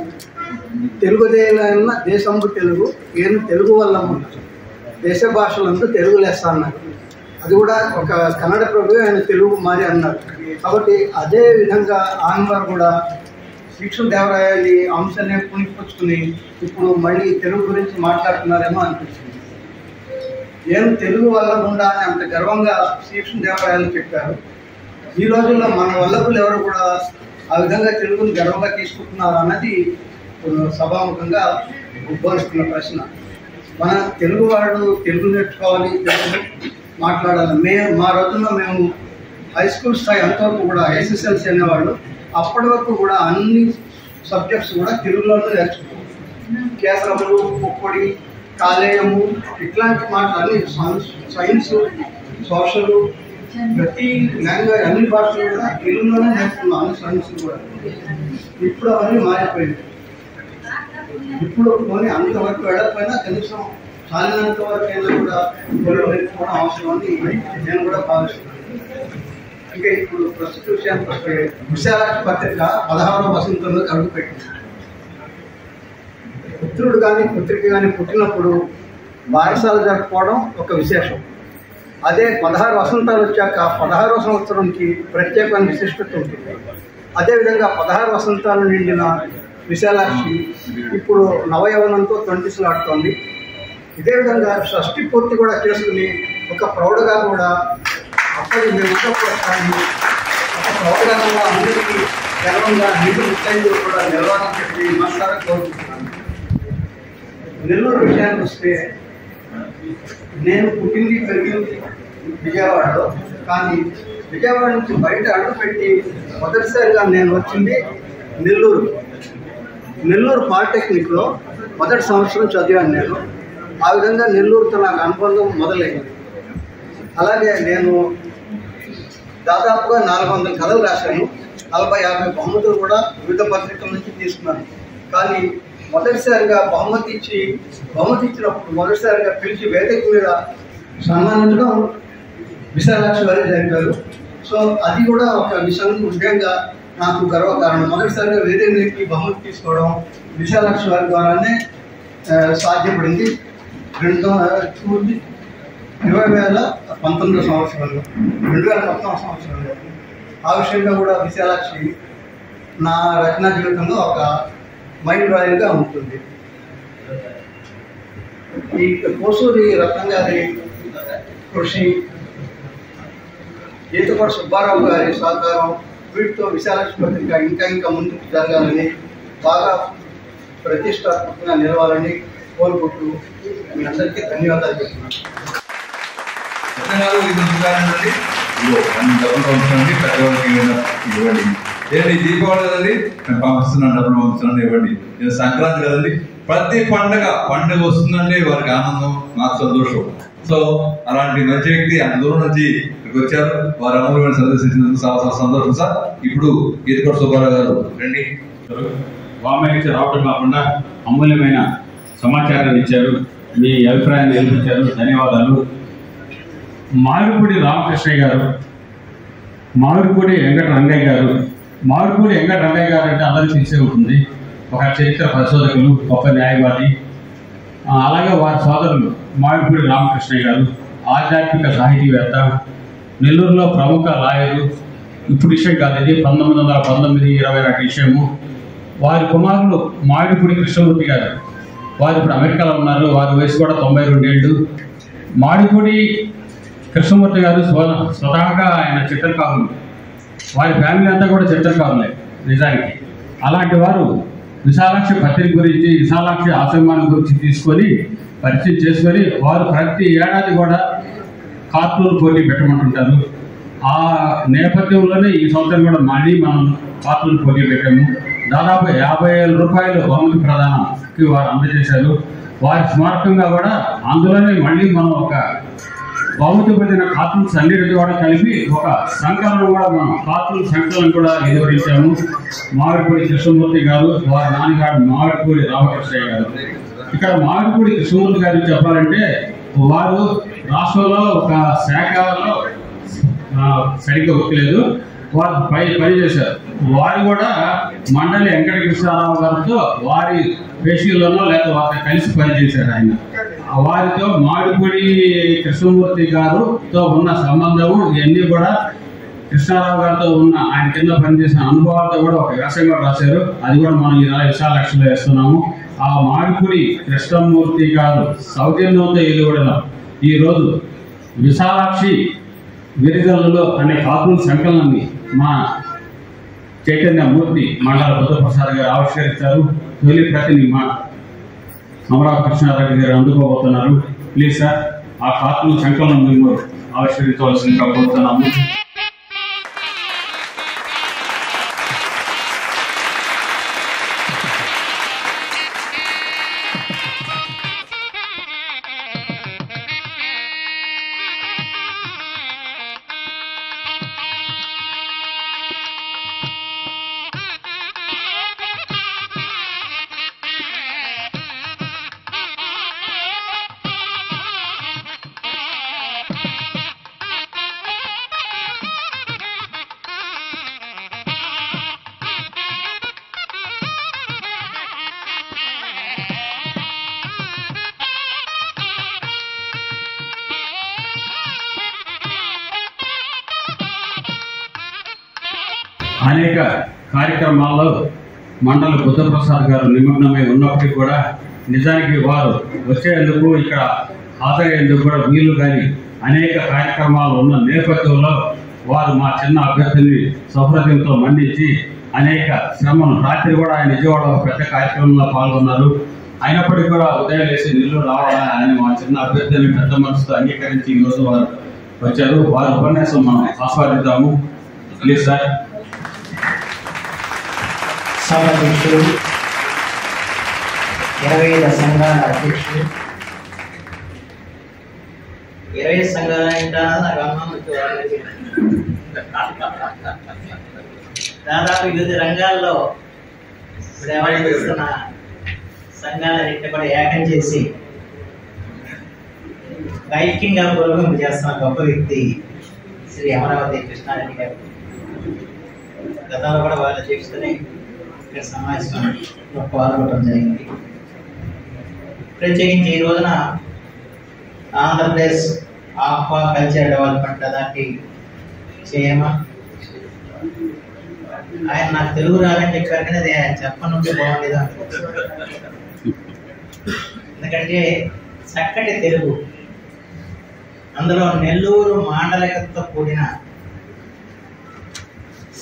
తెలుగుదేశం దేశంబు తెలుగు ఏను తెలుగు వల్ల దేశ భాషలంతా తెలుగు లెస్స అన్నారు. అది కూడా ఒక కన్నడ ప్రభు ఆయన తెలుగు మారి అన్నారు. కాబట్టి అదే విధంగా ఆనందవారు కూడా శ్రీకృష్ణదేవరాయలి అంశాన్ని పుణిపుచ్చుకుని ఇప్పుడు మళ్ళీ తెలుగు గురించి మాట్లాడుతున్నారేమో అనిపిస్తుంది. ఏం తెలుగు వల్ల ఉండా అని అంత గర్వంగా శ్రీకృష్ణదేవరాయలు చెప్పారు. ఈ రోజుల్లో మన వల్లకులు ఎవరు కూడా ఆ విధంగా తెలుగుని గర్వంగా తీసుకుంటున్నారు అన్నది సభాముఖంగా ఉద్భవిస్తున్న ప్రశ్న. మన తెలుగు వాళ్ళు తెలుగు నేర్చుకోవాలి, తెలుగు మాట్లాడాలి. మా రోజుల్లో మేము హై స్కూల్ స్థాయి అంతవరకు కూడా ఎస్ఎస్ఎల్సీ అనేవాళ్ళు, అప్పటి వరకు కూడా అన్ని సబ్జెక్ట్స్ కూడా తెలుగులోనే నేర్చుకున్నాం. కేసరములు, పొప్పొడి, కాలేయము ఇట్లాంటి మాటలు అన్ని సైన్స్, సోషల్, ప్రతి లాంగ్వేజ్ అన్ని భాషలు కూడా తెలుగులోనే నేర్చుకున్నాం, అన్ని సైన్స్ కూడా. ఇప్పుడు అవన్నీ మారిపోయింది. ఇప్పుడు కొన్ని అంతవరకు వెళ్ళకపోయినా కనీసం చాలినంత వరకు అయినా కూడా తెలుగు నేర్చుకోవడం అవసరం అని నేను కూడా భావిస్తున్నాను. ఇంకా ఇప్పుడు ప్రస్తుత విషయానికి వస్తే విశాలాక్షి పత్రిక 16వ వసంతంలో అడుగుపెట్టింది. పుత్రుడు కానీ పుత్రిక కానీ పుట్టినప్పుడు బారసాలు జరుపుకోవడం ఒక విశేషం. అదే 16 వసంతాలు వచ్చాక 16వ సంవత్సరంకి ప్రత్యేకమైన విశిష్టత ఉంటుంది. అదేవిధంగా 16 వసంతాలు నిండిన విశాలాక్షి ఇప్పుడు నవయవనంతో తొంటిసలాడుతోంది. ఇదే విధంగా షష్ఠి పూర్తి కూడా చేసుకుని ఒక ప్రౌఢగా కూడా అప్పటి మేము ఒక ప్రౌఢగా కూడా అందరికీ గర్వంగా నిధులు ముత్తైదులు కూడా నిర్వహణ చెప్పి మనసారా కోరుకుంటున్నాను. నెల్లూరు విషయానికి వస్తే నేను పుట్టింది పెరిగింది విజయవాడలో. కానీ విజయవాడ నుంచి బయట అడుగుపెట్టి మొదటిసారిగా నేను వచ్చింది నెల్లూరు పాలిటెక్నిక్లో మొదటి సంవత్సరం చదివాను నేను. ఆ విధంగా నెల్లూరుతో నాకు అనుబంధం మొదలైంది. అలాగే నేను దాదాపుగా 400 కథలు రాశాను. 40-50 బహుమతులు కూడా వివిధ పత్రికల నుంచి తీసుకున్నాను. కానీ మొదటిసారిగా బహుమతి ఇచ్చినప్పుడు మొదటిసారిగా పిలిచి వేదిక మీద సన్మానించడం విశాలాక్షి వారి జరిగారు. సో అది కూడా ఒక విషయంగా నాకు గర్వకారణం. మొదటిసారిగా వేదిక మీదకి బహుమతి తీసుకోవడం విశాలాక్షి వారి ద్వారానే సాధ్యపడింది. 2019 సంవత్సరంలో 2019 సంవత్సరంలో ఆ విషయంగా కూడా విశాలాక్షి నా రచనా జీవితంలో ఒక మైండ్ రాయల్గా ఉంటుంది. ఈ కోసూరి రత్నం గారి కృషి, ఈతపాటి సుబ్బారావు గారి సహకారం, వీటితో విశాలాక్షి పత్రిక ఇంకా ముందుకు జరగాలని, బాగా ప్రతిష్టాత్మకంగా నిలవాలని కోరుకుంటూ మీ అందరికీ ధన్యవాదాలు చెప్తున్నాను. ఇవ్వండి. ఏంటి దీపావళి కదండి, నేను పంపిస్తున్నాను, డబ్బులు పంపిస్తున్నాను, ఇవ్వండి. సంక్రాంతి కదండి, ప్రతి పండుగ వస్తుందంటే వారికి ఆనందం, నాకు సంతోషం. సో అలాంటి మంచి వ్యక్తి అంత దూరం నుంచి ఇక్కడికి వచ్చారు. వారి అమూల్యమైన సందర్శించినందుకు చాలా సంతోషం సార్. ఇప్పుడు ఈతపాటి సుబ్బారావు గారు రండి. వామేసి రావడం కాకుండా అమూల్యమైన సమాచారాన్ని ఇచ్చారు, మీ అభిప్రాయాన్ని తెలిపించారు. ధన్యవాదాలు. మామిడిపూడి రామకృష్ణయ్య గారు, మామిడిపూడి వెంకట రంగయ్య గారు. మామిడిపూడి వెంకట రంగయ్య గారు అంటే అందరికీ తెలిసే ఉంటుంది. ఒక చరిత్ర పరిశోధకులు, గొప్ప న్యాయవాది. అలాగే వారి సోదరులు మామిడిపూడి రామకృష్ణయ్య గారు ఆధ్యాత్మిక సాహితీవేత్త, నెల్లూరులో ప్రముఖ లాయరు. ఇప్పుడు విషయం కాదు, ఇది 1919-20 నాటి విషయము. వారి కుమారులు మామిడిపూడి కృష్ణమూర్తి గారు, వారు ఇప్పుడు అమెరికాలో ఉన్నారు. వారి వయసు కూడా 92 ఏళ్ళు. మామిడిపూడి కృష్ణమూర్తి గారు స్వతహాగా ఆయన చిత్రకారులు, వారి ఫ్యామిలీ అంతా కూడా చిత్రకారులే నిజానికి. అలాంటి వారు విశాలాక్షి పత్రిక గురించి, విశాలాక్షి ఆశ్రమాన్ని గురించి తీసుకొని పరిచయం చేసుకొని వారు ప్రతి ఏడాది కూడా కార్టూన్ పోటీ పెట్టమంటుంటారు. ఆ నేపథ్యంలోనే ఈ సంవత్సరం కూడా మళ్ళీ మనం కార్టూన్ పోటీ పెట్టాము. దాదాపు 50,000 రూపాయలు బహుమతి ప్రదానానికి వారు అందజేశారు. వారి స్మారకంగా కూడా అందులోనే మళ్ళీ మనం ఒక బహుమతి పొందిన కార్టూన్స్ అన్నిటికీ కూడా కలిపి ఒక సంకలనం కూడా మనం కార్టూన్ సంకలనం కూడా నిర్వహించాము. మామిడిపూడి కృష్ణమూర్తి గారు, వారి నాన్నగారు మామిడిపూడి రామకృష్ణయ్య గారు. ఇక్కడ మామిడిపూడి కృష్ణమూర్తి గారు చెప్పాలంటే వారు రాష్ట్రంలో ఒక శాఖలో సరిగ్గా ఒక్కలేదు, వారు పని చేశారు. వారు కూడా మండలి వెంకట కృష్ణారావు గారితో వారి పేషీల్లోనో లేదా వారితో కలిసి పనిచేశారు. ఆయన వారితో మామిడిపూడి కృష్ణమూర్తి గారుతో ఉన్న సంబంధము ఇవన్నీ కూడా కృష్ణారావు గారితో ఉన్న ఆయన కింద పనిచేసిన అనుభవాలతో కూడా ఒక వ్యాసం కూడా రాశారు. అది కూడా మనం ఈ విశాలాక్షిలో వేస్తున్నాము. ఆ మామిడిపూడి కృష్ణమూర్తి గారు సౌజన్యంతో ఎదుగుడలో ఈరోజు విశాలాక్షి గిరిజనులు అనే కార్టూన్ సంకలనాన్ని మా చైతన్యమూర్తి మండల బుద్ధప్రసాద్ గారు ఆవిష్కరిస్తారు. తొలి ప్రతిని మా అమరావతి కృష్ణారెడ్డి గారు అందుకోబోతున్నారు. ప్లీజ్ సార్, ఆ కార్టూన్ సంకలనం మేము ఆవిష్కరించవలసిందిగా కోరుతున్నాము. అనేక కార్యక్రమాల్లో మండలి బుద్ధప్రసాద్ గారు నిమగ్నమై ఉన్నప్పటికీ కూడా నిజానికి వారు వచ్చేందుకు ఇక్కడ హాజరయ్యేందుకు కూడా వీలు కానీ అనేక కార్యక్రమాలు ఉన్న నేపథ్యంలో వారు మా చిన్న అభ్యర్థిని సౌహృదయంతో మన్నించి అనేక శ్రమను రాత్రి కూడా ఆయన విజయవాడలో పెద్ద కార్యక్రమంలో పాల్గొన్నారు. అయినప్పటికీ కూడా ఉదయం వేసి నెల్లూరు రావాలని ఆయన మా చిన్న అభ్యర్థిని పెద్ద మనసుతో అంగీకరించి ఈరోజు వారు వచ్చారు. వారి ఉపన్యాసం మనం ఆస్వాదిద్దాము. Please sir. సభాధ్యక్షుడు 25 సంఘాల అధ్యక్షుడు 20 సంఘాలు అంటారా నాకు అమ్మ దాదాపు వివిధ రంగాల్లో ఇప్పుడు ఎవరైనా చేస్తున్న సంఘాలన్నింటినీ కూడా ఏకం చేసి ఐక్యంగా పురోగతి చేస్తున్న గొప్ప వ్యక్తి శ్రీ అమరావతి కృష్ణారెడ్డి గారు. గతంలో కూడా వాళ్ళ అధ్యక్షతని ఇక్కడ సమావేశంలో పాల్గొనడం జరిగింది. ప్రత్యేకించి ఈ రోజున Andhra Pradesh aqua culture development authority chairman ఆయన నాకు తెలుగు రాదని చెప్పారు కానీ అది ఆయన చెప్పనుంటే బాగుండేది అనుకుంటున్నాను. ఎందుకంటే చక్కటి తెలుగు, అందులో నెల్లూరు మాండలికతో కూడిన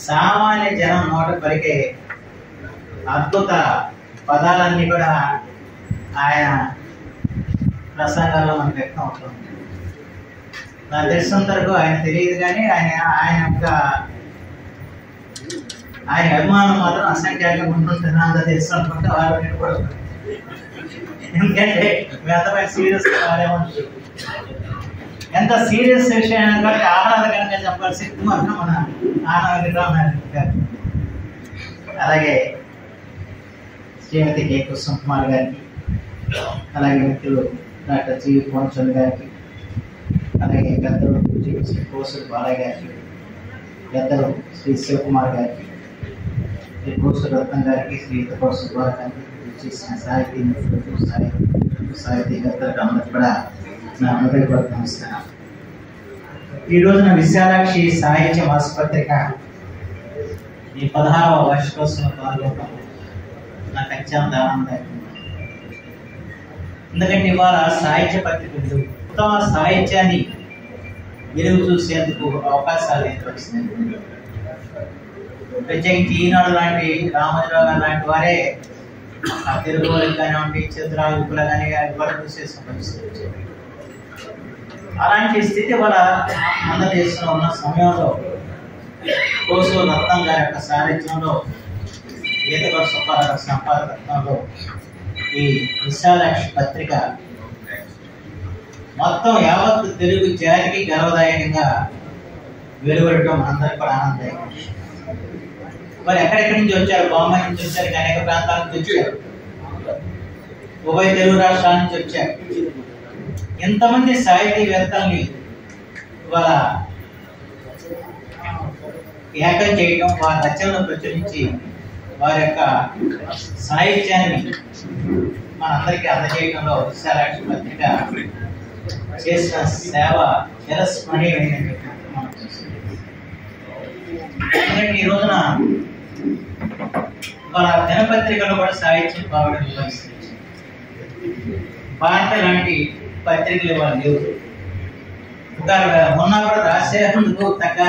సామాన్య జనం నోట పలికే అద్భుత పదాలన్నీ కూడా ఆయన ప్రసంగాల్లో మనకు వ్యక్తం అవుతుంది. నాకు తెలిసినంత వరకు ఆయన తెలియదు కానీ ఆయన అభిమానం మాత్రం అసంఖ్యాకంగా ఉంటుంటుంది. అంత తెలుసు అనుకుంటే వారు కూడా, ఎందుకంటే అంతమైన సీరియస్ కాలేమంటారు. ఎంత సీరియస్ విషయం కాబట్టి ఆహ్లాదకరంగా చెప్పాల్సి మాత్రం మన ఆనందరామారాయణ గారు, అలాగే శ్రీమతి కె కుసుమ్ కుమార్ గారికి, అలాగే మిత్రులు డాక్టర్ జి కోనచంద్ గారికి, అలాగే పెద్దలు శ్రీ కోసూరు బాలయ్య గారికి, పెద్దలు శ్రీ శివకుమార్ గారికి, శ్రీ కోసూరు రత్నం గారికి, శ్రీ కోసూరు సుబ్బారావు గారికి, చేసిన సాహితీ మిత్రులకు, సాహితీవేత్తలకు అందరికి కూడా నా హృదయపూర్వక నమస్కారం. ఈ రోజున విశాలాక్షి సాహిత్య మాసపత్రిక ఈ 16వ వార్షికోత్సవం పాల్గొనడం నాకు అత్యంత ఆనందదాయకం. ఎందుకంటే ఇవాళ సాహిత్య పత్రికలు ఉత్తమ సాహిత్యాన్ని వెలుగు చూసేందుకు అవకాశాలు ఏర్పరుస్తున్నాయి. ప్రత్యేకించి ఈనాడు లాంటి రామోజీరావు గారు లాంటి వారే ఆ తెలుగు వాళ్ళకి కానివ్వండి, చిత్రాలు కానీ ఇవాళ చూసేసిన పరిస్థితి. అలాంటి స్థితి వల్ల ఆంధ్రప్రదేశ్లో ఉన్న సమయంలో కోసూరు రత్నం గారి యొక్క సారథ్యంలో, ఈతగడ సుబ్బారావు సంపాదకత్వంలో ఈ విశాలాక్షి పత్రిక మొత్తం యావత్ తెలుగు జాతికి గర్వదాయకంగా వెలువడటం అందరికీ కూడా ఆనందదాయకం. మరి ఎక్కడెక్కడి నుంచి వచ్చారు? బొంబాయి నుంచి వచ్చారు, అనేక ప్రాంతాల నుంచి వచ్చారు, ఉభయ తెలుగు రాష్ట్రాల నుంచి వచ్చారు. ఎంతమంది సాహితీవేత్తల్ని ఇవాళ ఏకం చేయడం, వారి రచనలను ప్రచురించి వారి యొక్క సాహిత్యాన్ని మనందరికీ అందజేయడంలో విశాలాక్షి పత్రిక చేసిన సేవ చిరస్మరణీయమైనదని చెప్పి మనం చూస్తున్నాం. ఎందుకంటే ఈ రోజున వాళ్ళ దినపత్రికలో కూడా సాహిత్యం బాగుండే పరిస్థితి. భారత లాంటి పత్రికలు ఇవాళ లేవు. మొన్న కూడా రాసేందుకు తగ్గ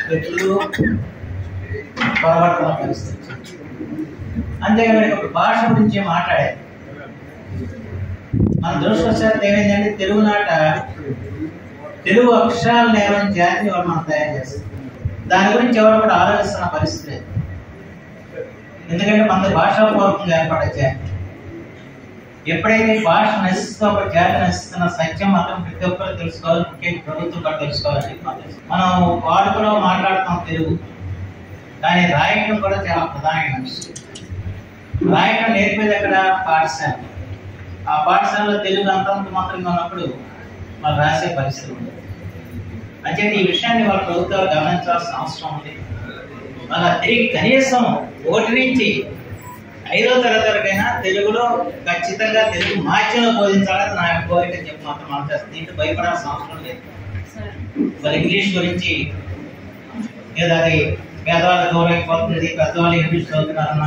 వ్యక్తులు పొరపడుతున్న పరిస్థితి. అంతేకాదు ఒక భాష గురించి మాట్లాడారు. మన దురదృష్టవశాత్తు ఏమైందంటే తెలుగునాట తెలుగు అక్షరాల నేరం జాతిని వాళ్ళు మనం తయారు చేస్తాం. దాని గురించి ఎవరు కూడా ఆలోచిస్తున్న పరిస్థితి లేదు. ఎందుకంటే మన భాషాపూర్వకంగా ఏర్పడే జాతి ఎప్పుడైతే భాష నశిస్తూ ఒక జాతి నశిస్తున్న సత్యం మాత్రం ప్రతి ఒక్కరు తెలుసుకోవాలి, ముఖ్యంగా ప్రభుత్వం కూడా తెలుసుకోవాలని మనం వాడుకలో మాట్లాడుతాం తెలుగు, కానీ రాయటం కూడా చాలా ప్రధానమైన అంశం. రాయటం నేర్పేది ఎక్కడ? పాఠశాల. ఆ పాఠశాలలో తెలుగు అంతంత మాత్రంగా ఉన్నప్పుడు వాళ్ళు రాసే పరిస్థితి ఉంది. అంటే ఈ విషయాన్ని వాళ్ళ ప్రభుత్వాలు గమనించాల్సిన అవసరం ఉంది. వాళ్ళ తిరిగి కనీసం 1 నుంచి 5వ తరగతి వరకైనా తెలుగులో ఖచ్చితంగా తెలుగు మాధ్యమంలో బోధించాలని నా యొక్క కోరిక చెప్పి మాత్రం మాట్లాడుతుంది. దీంట్లో భయపడాల్సిన అవసరం లేదు. వాళ్ళ ఇంగ్లీష్ గురించి లేదా అది పేదవాళ్ళ దూరం అయిపోతుంది, పెద్దవాళ్ళు ఇంగ్లీష్ చదువుతున్నారన్న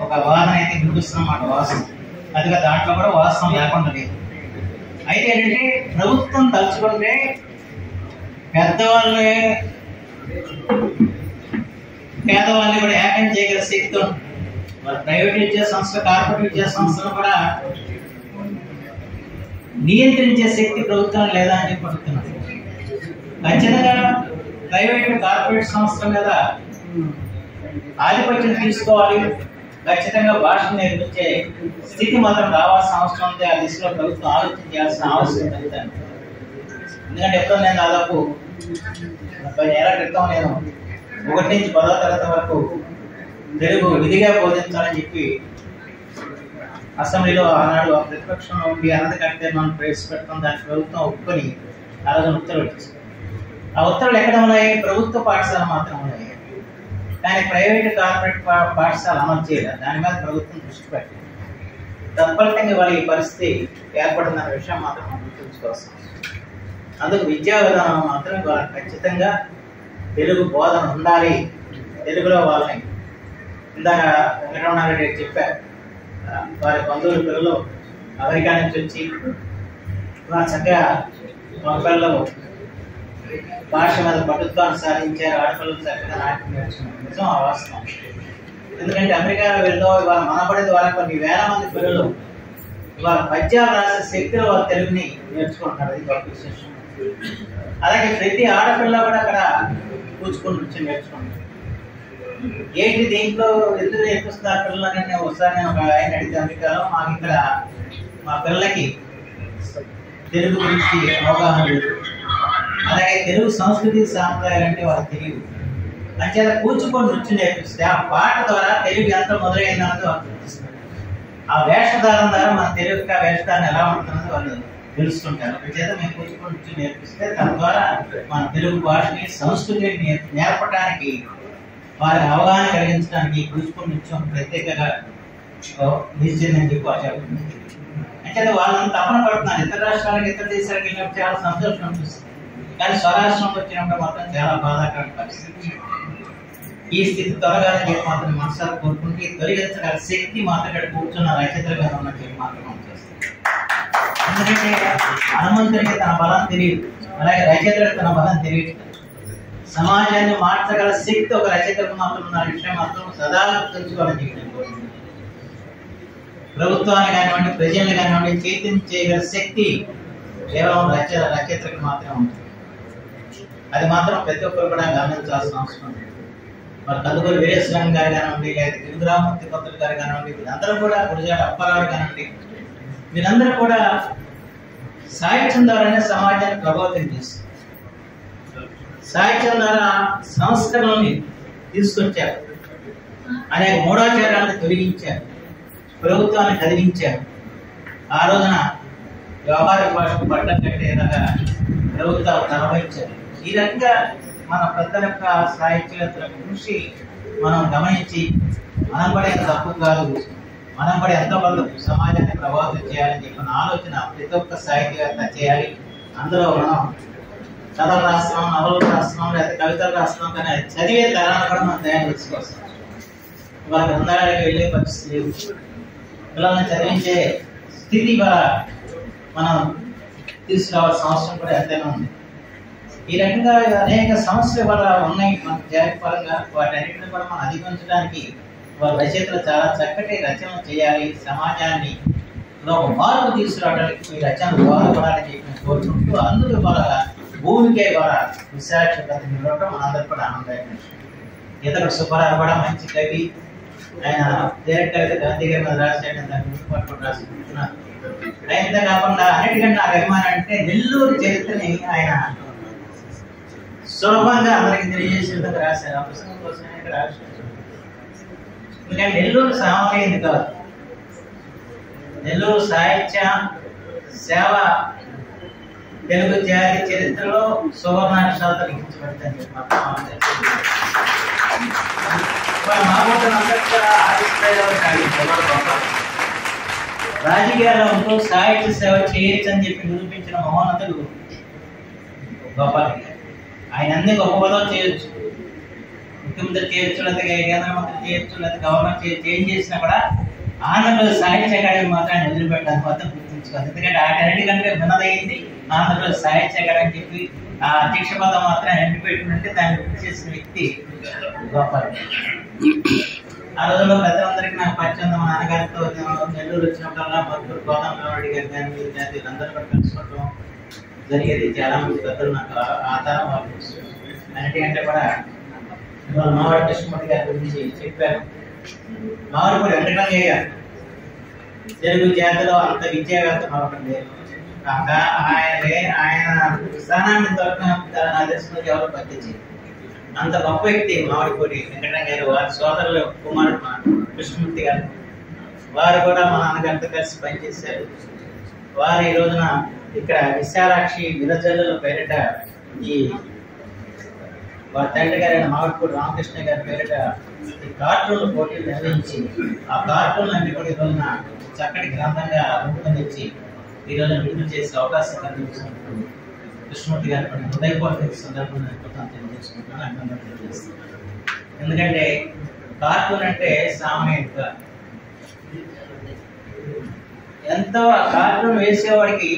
ఒక వాదన అయితే వినిపిస్తున్నమాట. వాసన అదిగా దాంట్లో కూడా వాస్తవం లేకుండా లేదు. అయితే ఏంటంటే ప్రభుత్వం తలుచుకుంటే పెద్దవాళ్ళే పేదవాళ్ళని కూడా ఏకం చేయగల శక్తి ఉంది. ప్రైవేట్ విద్యా సంస్థ, కార్పొరేట్ విద్యా సంస్థలు కూడా నియంత్రించే శక్తి ప్రభుత్వం లేదా అని చెప్పి అడుగుతున్నారు. ఖచ్చితంగా ప్రైవేట్ కార్పొరేట్ సంస్థల మీద ఆధిపత్యం తీసుకోవాలి, ఖచ్చితంగా భాషను నేర్పించే స్థితి మాత్రం రావాల్సిన అవసరం ఉంది. ఆ దిశలో ప్రభుత్వం ఆలోచన చేయాల్సిన అవసరం ఉంది. ఎందుకంటే ఎప్పుడో నేను దాదాపు 30 ఏళ్ల క్రితం నేను 1 నుంచి 10వ తరగతి వరకు తెలుగు విధిగా బోధించాలని చెప్పి అసెంబ్లీలో ఆనాడు ప్రతిపక్షంలో ఉండి అనంత కట్టే మనం ప్రవేశపెడతాం. దానికి ప్రభుత్వం ఒప్పుకొని ఆ రోజు ఉత్తర్వులు ఇచ్చింది. ఆ ఉత్తర్వులు ఎక్కడ ఉన్నాయి? ప్రభుత్వ పాఠశాల మాత్రం ఉన్నాయి, కానీ ప్రైవేట్ కార్పొరేట్ పాఠశాల అమలు చేయలేదు. దాని మీద ప్రభుత్వం దృష్టి పెట్టింది. తత్ఫలితంగా వాళ్ళ ఈ పరిస్థితి ఏర్పడిందన్న విషయం మాత్రం మనం గుర్తుంచుకోవాల్సి. అందుకు విద్యా విధానం మాత్రం వాళ్ళకి ఖచ్చితంగా తెలుగు బోధన ఉండాలి. తెలుగులో వాళ్ళని ఇందాక వెంకటరమణారెడ్డి చెప్పారు, వారి బంధువుల పిల్లలు అమెరికా నుంచి వచ్చి వారు చక్కగా పిల్లలు భాష మీద పట్టుత్వాన్ని సాధించారు. ఆడపిల్లలు చక్కగా నాట్యం నేర్చుకున్నారు. నిజం ఆ వాస్తవం. ఎందుకంటే అమెరికా వెళ్ళో ఇవాళ మనబడి ద్వారా కొన్ని వేల మంది పిల్లలు ఇవాళ పద్యాలు రాసే శక్తిలో వారు తెలుగుని నేర్చుకుంటున్నారు. అది గొప్ప విశేషం. అలాగే ప్రతి ఆడపిల్ల కూడా అక్కడ కూర్చుకొని నుంచి నేర్చుకుంటారు. ఏంటి దీంట్లో ఎందుకు నేర్పిస్తున్నారు పిల్లలని? ఒకసారి నేను ఒక ఆయన అడిగితే అమెరికాలో మాకు ఇక్కడ మా పిల్లలకి తెలుగు గురించి అవగాహన లేదు, అలాగే తెలుగు సంస్కృతి సాంప్రదాయాలు అంటే వాళ్ళకి తెలియదు. అంచేత కూర్చుకొని నృత్యం నేర్పిస్తే ఆ పాట ద్వారా తెలుగు ఎంత మొదలైందన్నది వాళ్ళు గుర్తిస్తారు. ఆ వేషధారం ద్వారా మన తెలుగు యొక్క వేషధారణ ఎలా ఉంటుందన్నది వాళ్ళు తెలుసుకుంటారు. అంచేత మేము కూర్చుకొని నృత్యం నేర్పిస్తే తద్వారా మన తెలుగు భాషని సంస్కృతిని నేర్పడానికి వారికి అవగాహన కలిగించడానికి కూర్చుకొని నృత్యం ప్రత్యేకంగా నిశ్చయిందని చెప్పి వాళ్ళు చెప్తుంది. అంటే వాళ్ళని తపన పడుతున్నారు. ఇతర రాష్ట్రాలకు ఇతర దేశాలకు వెళ్ళినప్పుడు చాలా సంతోషం అనిపిస్తుంది, కానీ స్వరాష్ట్రంకి వచ్చినప్పుడు మాత్రం చాలా బాధాకరమైన పరిస్థితి. ఈ స్థితి త్వరగానే చెప్పి మాత్రం మనసారి కోరుకుంటే తొలగించగల శక్తి మాత్రం ఇక్కడ కూర్చున్న రచయితల మీద ఉన్న చెప్పి మాత్రం చేస్తుంది. ఎందుకంటే హనుమంతుడికి తన బలం తెలియదు, అలాగే రచయితలకు తన బలం తెలియదు. సమాజాన్ని మార్చగల శక్తి ఒక రచయితకు మాత్రం ఉన్న విషయం మాత్రం సదా తెలుసుకోవాలని చెప్పి ప్రభుత్వాన్ని కానివ్వండి, ప్రజల్ని కానివ్వండి చైతన్యం చేయగల శక్తి కేవలం రచయితలకు మాత్రమే ఉంటుంది. అది మాత్రం ప్రతి ఒక్కరు కూడా గమనించాల్సిన అవసరం ఉంది. మరి కందుకూరి వీరేశ్వరం గారు కానివ్వండి, లేదా గిరిరామూర్తి పంతులు గారు కానివ్వండి, వీరందరూ కూడా గురజాడ అప్పారావు కానివ్వండి, వీరందరూ కూడా సాహిత్యం ద్వారానే సమాజాన్ని ప్రభావితం చేస్తారు. సాహిత్యం ద్వారా సంస్కరణల్ని తీసుకొచ్చారు, అనేక మూఢాచారాలను తొలగించారు, ప్రభుత్వాన్ని కదిలించారు. ఆ రోజున వ్యవహారిక భాషకు పట్టం కట్టేలాగా ప్రభుత్వాలు నిర్వహించారు. ఈ రకంగా మన పెద్దల యొక్క సాహిత్యవేత్తల కృషి మనం గమనించి మనం కూడా ఎంత తప్పు కాదు, మనం కూడా ఎంతో కొంత సమాజాన్ని ప్రభావితం చేయాలని చెప్పిన ఆలోచన ప్రతి ఒక్క సాహిత్యవేత్త చేయాలి. అందులో మనం కథలు రాస్తున్నాం, నవలు రాస్తున్నాం, లేదా కవితలు రాస్తున్నాం, కానీ అది చదివే తరాన్ని కూడా మనం తయారు చేసుకోవచ్చు. ఇవాళ గ్రంథాలయాలకు వెళ్ళే పరిస్థితి లేదు, పిల్లల్ని చదివించే స్థితి ఇవాళ మనం తీసుకురావాల్సిన అవసరం కూడా ఎంతైనా ఉంది. ఈ రకంగా అనేక సమస్యలు ఇవాళ ఉన్నాయి మన జాతి పరంగా. వాటన్నిటిని కూడా మనం అధిగమించడానికి వాళ్ళ రచయితలు చాలా చక్కటి రచనలు చేయాలి. సమాజాన్ని ఒక మార్పు తీసుకురావడానికి ఈ రచనలు దోహదపడాలని చెప్పి కోరుకుంటూ, అందుకు వాళ్ళ భూమికే వాళ్ళ విశాఖపతి నిలవడం మనందరూ కూడా ఆనందదాయకం. ఇతరుడు సుబ్బారావు కూడా మంచి కవి, ఆయన డైరెక్ట్ గాంధీ గారి మీద రాశాడు, దాన్ని ముందు పట్టుకుని రాసుకుంటున్నారు. ఆయనతో కాకుండా అన్నిటికంటే నాకు అభిమానం అంటే నెల్లూరు చరిత్రని ఆయన సులభంగా అందరికి తెలియజేసే విధంగా రాశారు. ఆ పుస్తకం కోసం రాశారు. ఎందుకంటే నెల్లూరు సామాన్యుది కాదు, నెల్లూరు సాహిత్య సేవ తెలుగు జాతి చరిత్రలో సువర్ణాక్షరాలతో లిఖించబడుతుంది. రాజకీయాల్లో ఉంటూ సాహిత్య సేవ చేయొచ్చు అని చెప్పి నిరూపించిన మహోన్నతుడు గోపాల్. ఆయన అన్ని గొప్ప పదవులు చేయొచ్చు, ముఖ్యమంత్రి చేయొచ్చు, లేదా కేంద్ర మంత్రి చేయొచ్చు, లేదా గవర్నర్ చేంజ్ చేసినా కూడా ఆంధ్రప్రదేశ్ సాహిత్య అకాడమీ మాత్రాన్ని వదిలిపెట్టాలని మాత్రం గుర్తుంచుకోవాలి. ఎందుకంటే వాటన్నిటికంటే భిన్నదైంది ఆంధ్రప్రదేశ్ సాహిత్య అకాడమీ అని చెప్పి ఆ అధ్యక్ష పదం మాత్రం ఎండిపెట్టినట్టే దాన్ని గుర్తు చేసిన వ్యక్తి గోపాల్. ఆ రోజుల్లో పెద్దలందరికీ నాకు పరిచయం. మా నాన్నగారితో నెల్లూరు వచ్చినప్పుడల్లా మద్దూరు గోదావరి గారి కానీ వీళ్ళందరూ కూడా కలుసుకోవడం జరిగేది. చాలా మంది పెద్దలు నాకు ఆధారం వాళ్ళు. అన్నిటికంటే కూడా మావాడి కృష్ణమూర్తి గారి గురించి చెప్పారు. మావాడిపూడి వెంకటరంగయ్య గారు తెలుగు జాతిలో అంత విద్యావేత్త మరొకటి లేదు. ఆయన స్థానాన్ని నా దర్శనం ఎవరు పట్టించి అంత గొప్ప వ్యక్తి మామిడిపూడి వెంకటరంగయ్య గారు. వారి సోదరులు కుమారుడు మా కృష్ణమూర్తి గారు, వారు కూడా మా నాన్నగారితో కలిసి పనిచేశారు. వారు ఈ రోజున ఇక్కడ విశాలాక్షి విరజల్లుల పేరిట ఈ వారి తండ్రి గారైన మామిడిపూడి రామకృష్ణ గారి పేరిట ఈ కార్టూన్ల పోటీలు నిర్వహించి ఆ కార్టూన్లన్నీ కూడా ఈ రోజున చక్కటి గ్రంథంగా రూపొందించి ఈ రోజున విడుదల చేసే అవకాశం కల్పించినప్పుడు కృష్ణమూర్తి గారి పని హృదయపూర్వక సందర్భంగా తెలియజేసుకుంటున్నాను, అభినందనలు తెలియజేస్తున్నాను. ఎందుకంటే కార్టూన్ అంటే సామాన్యంగా ఎంతో కార్టూన్ వేసేవాడికి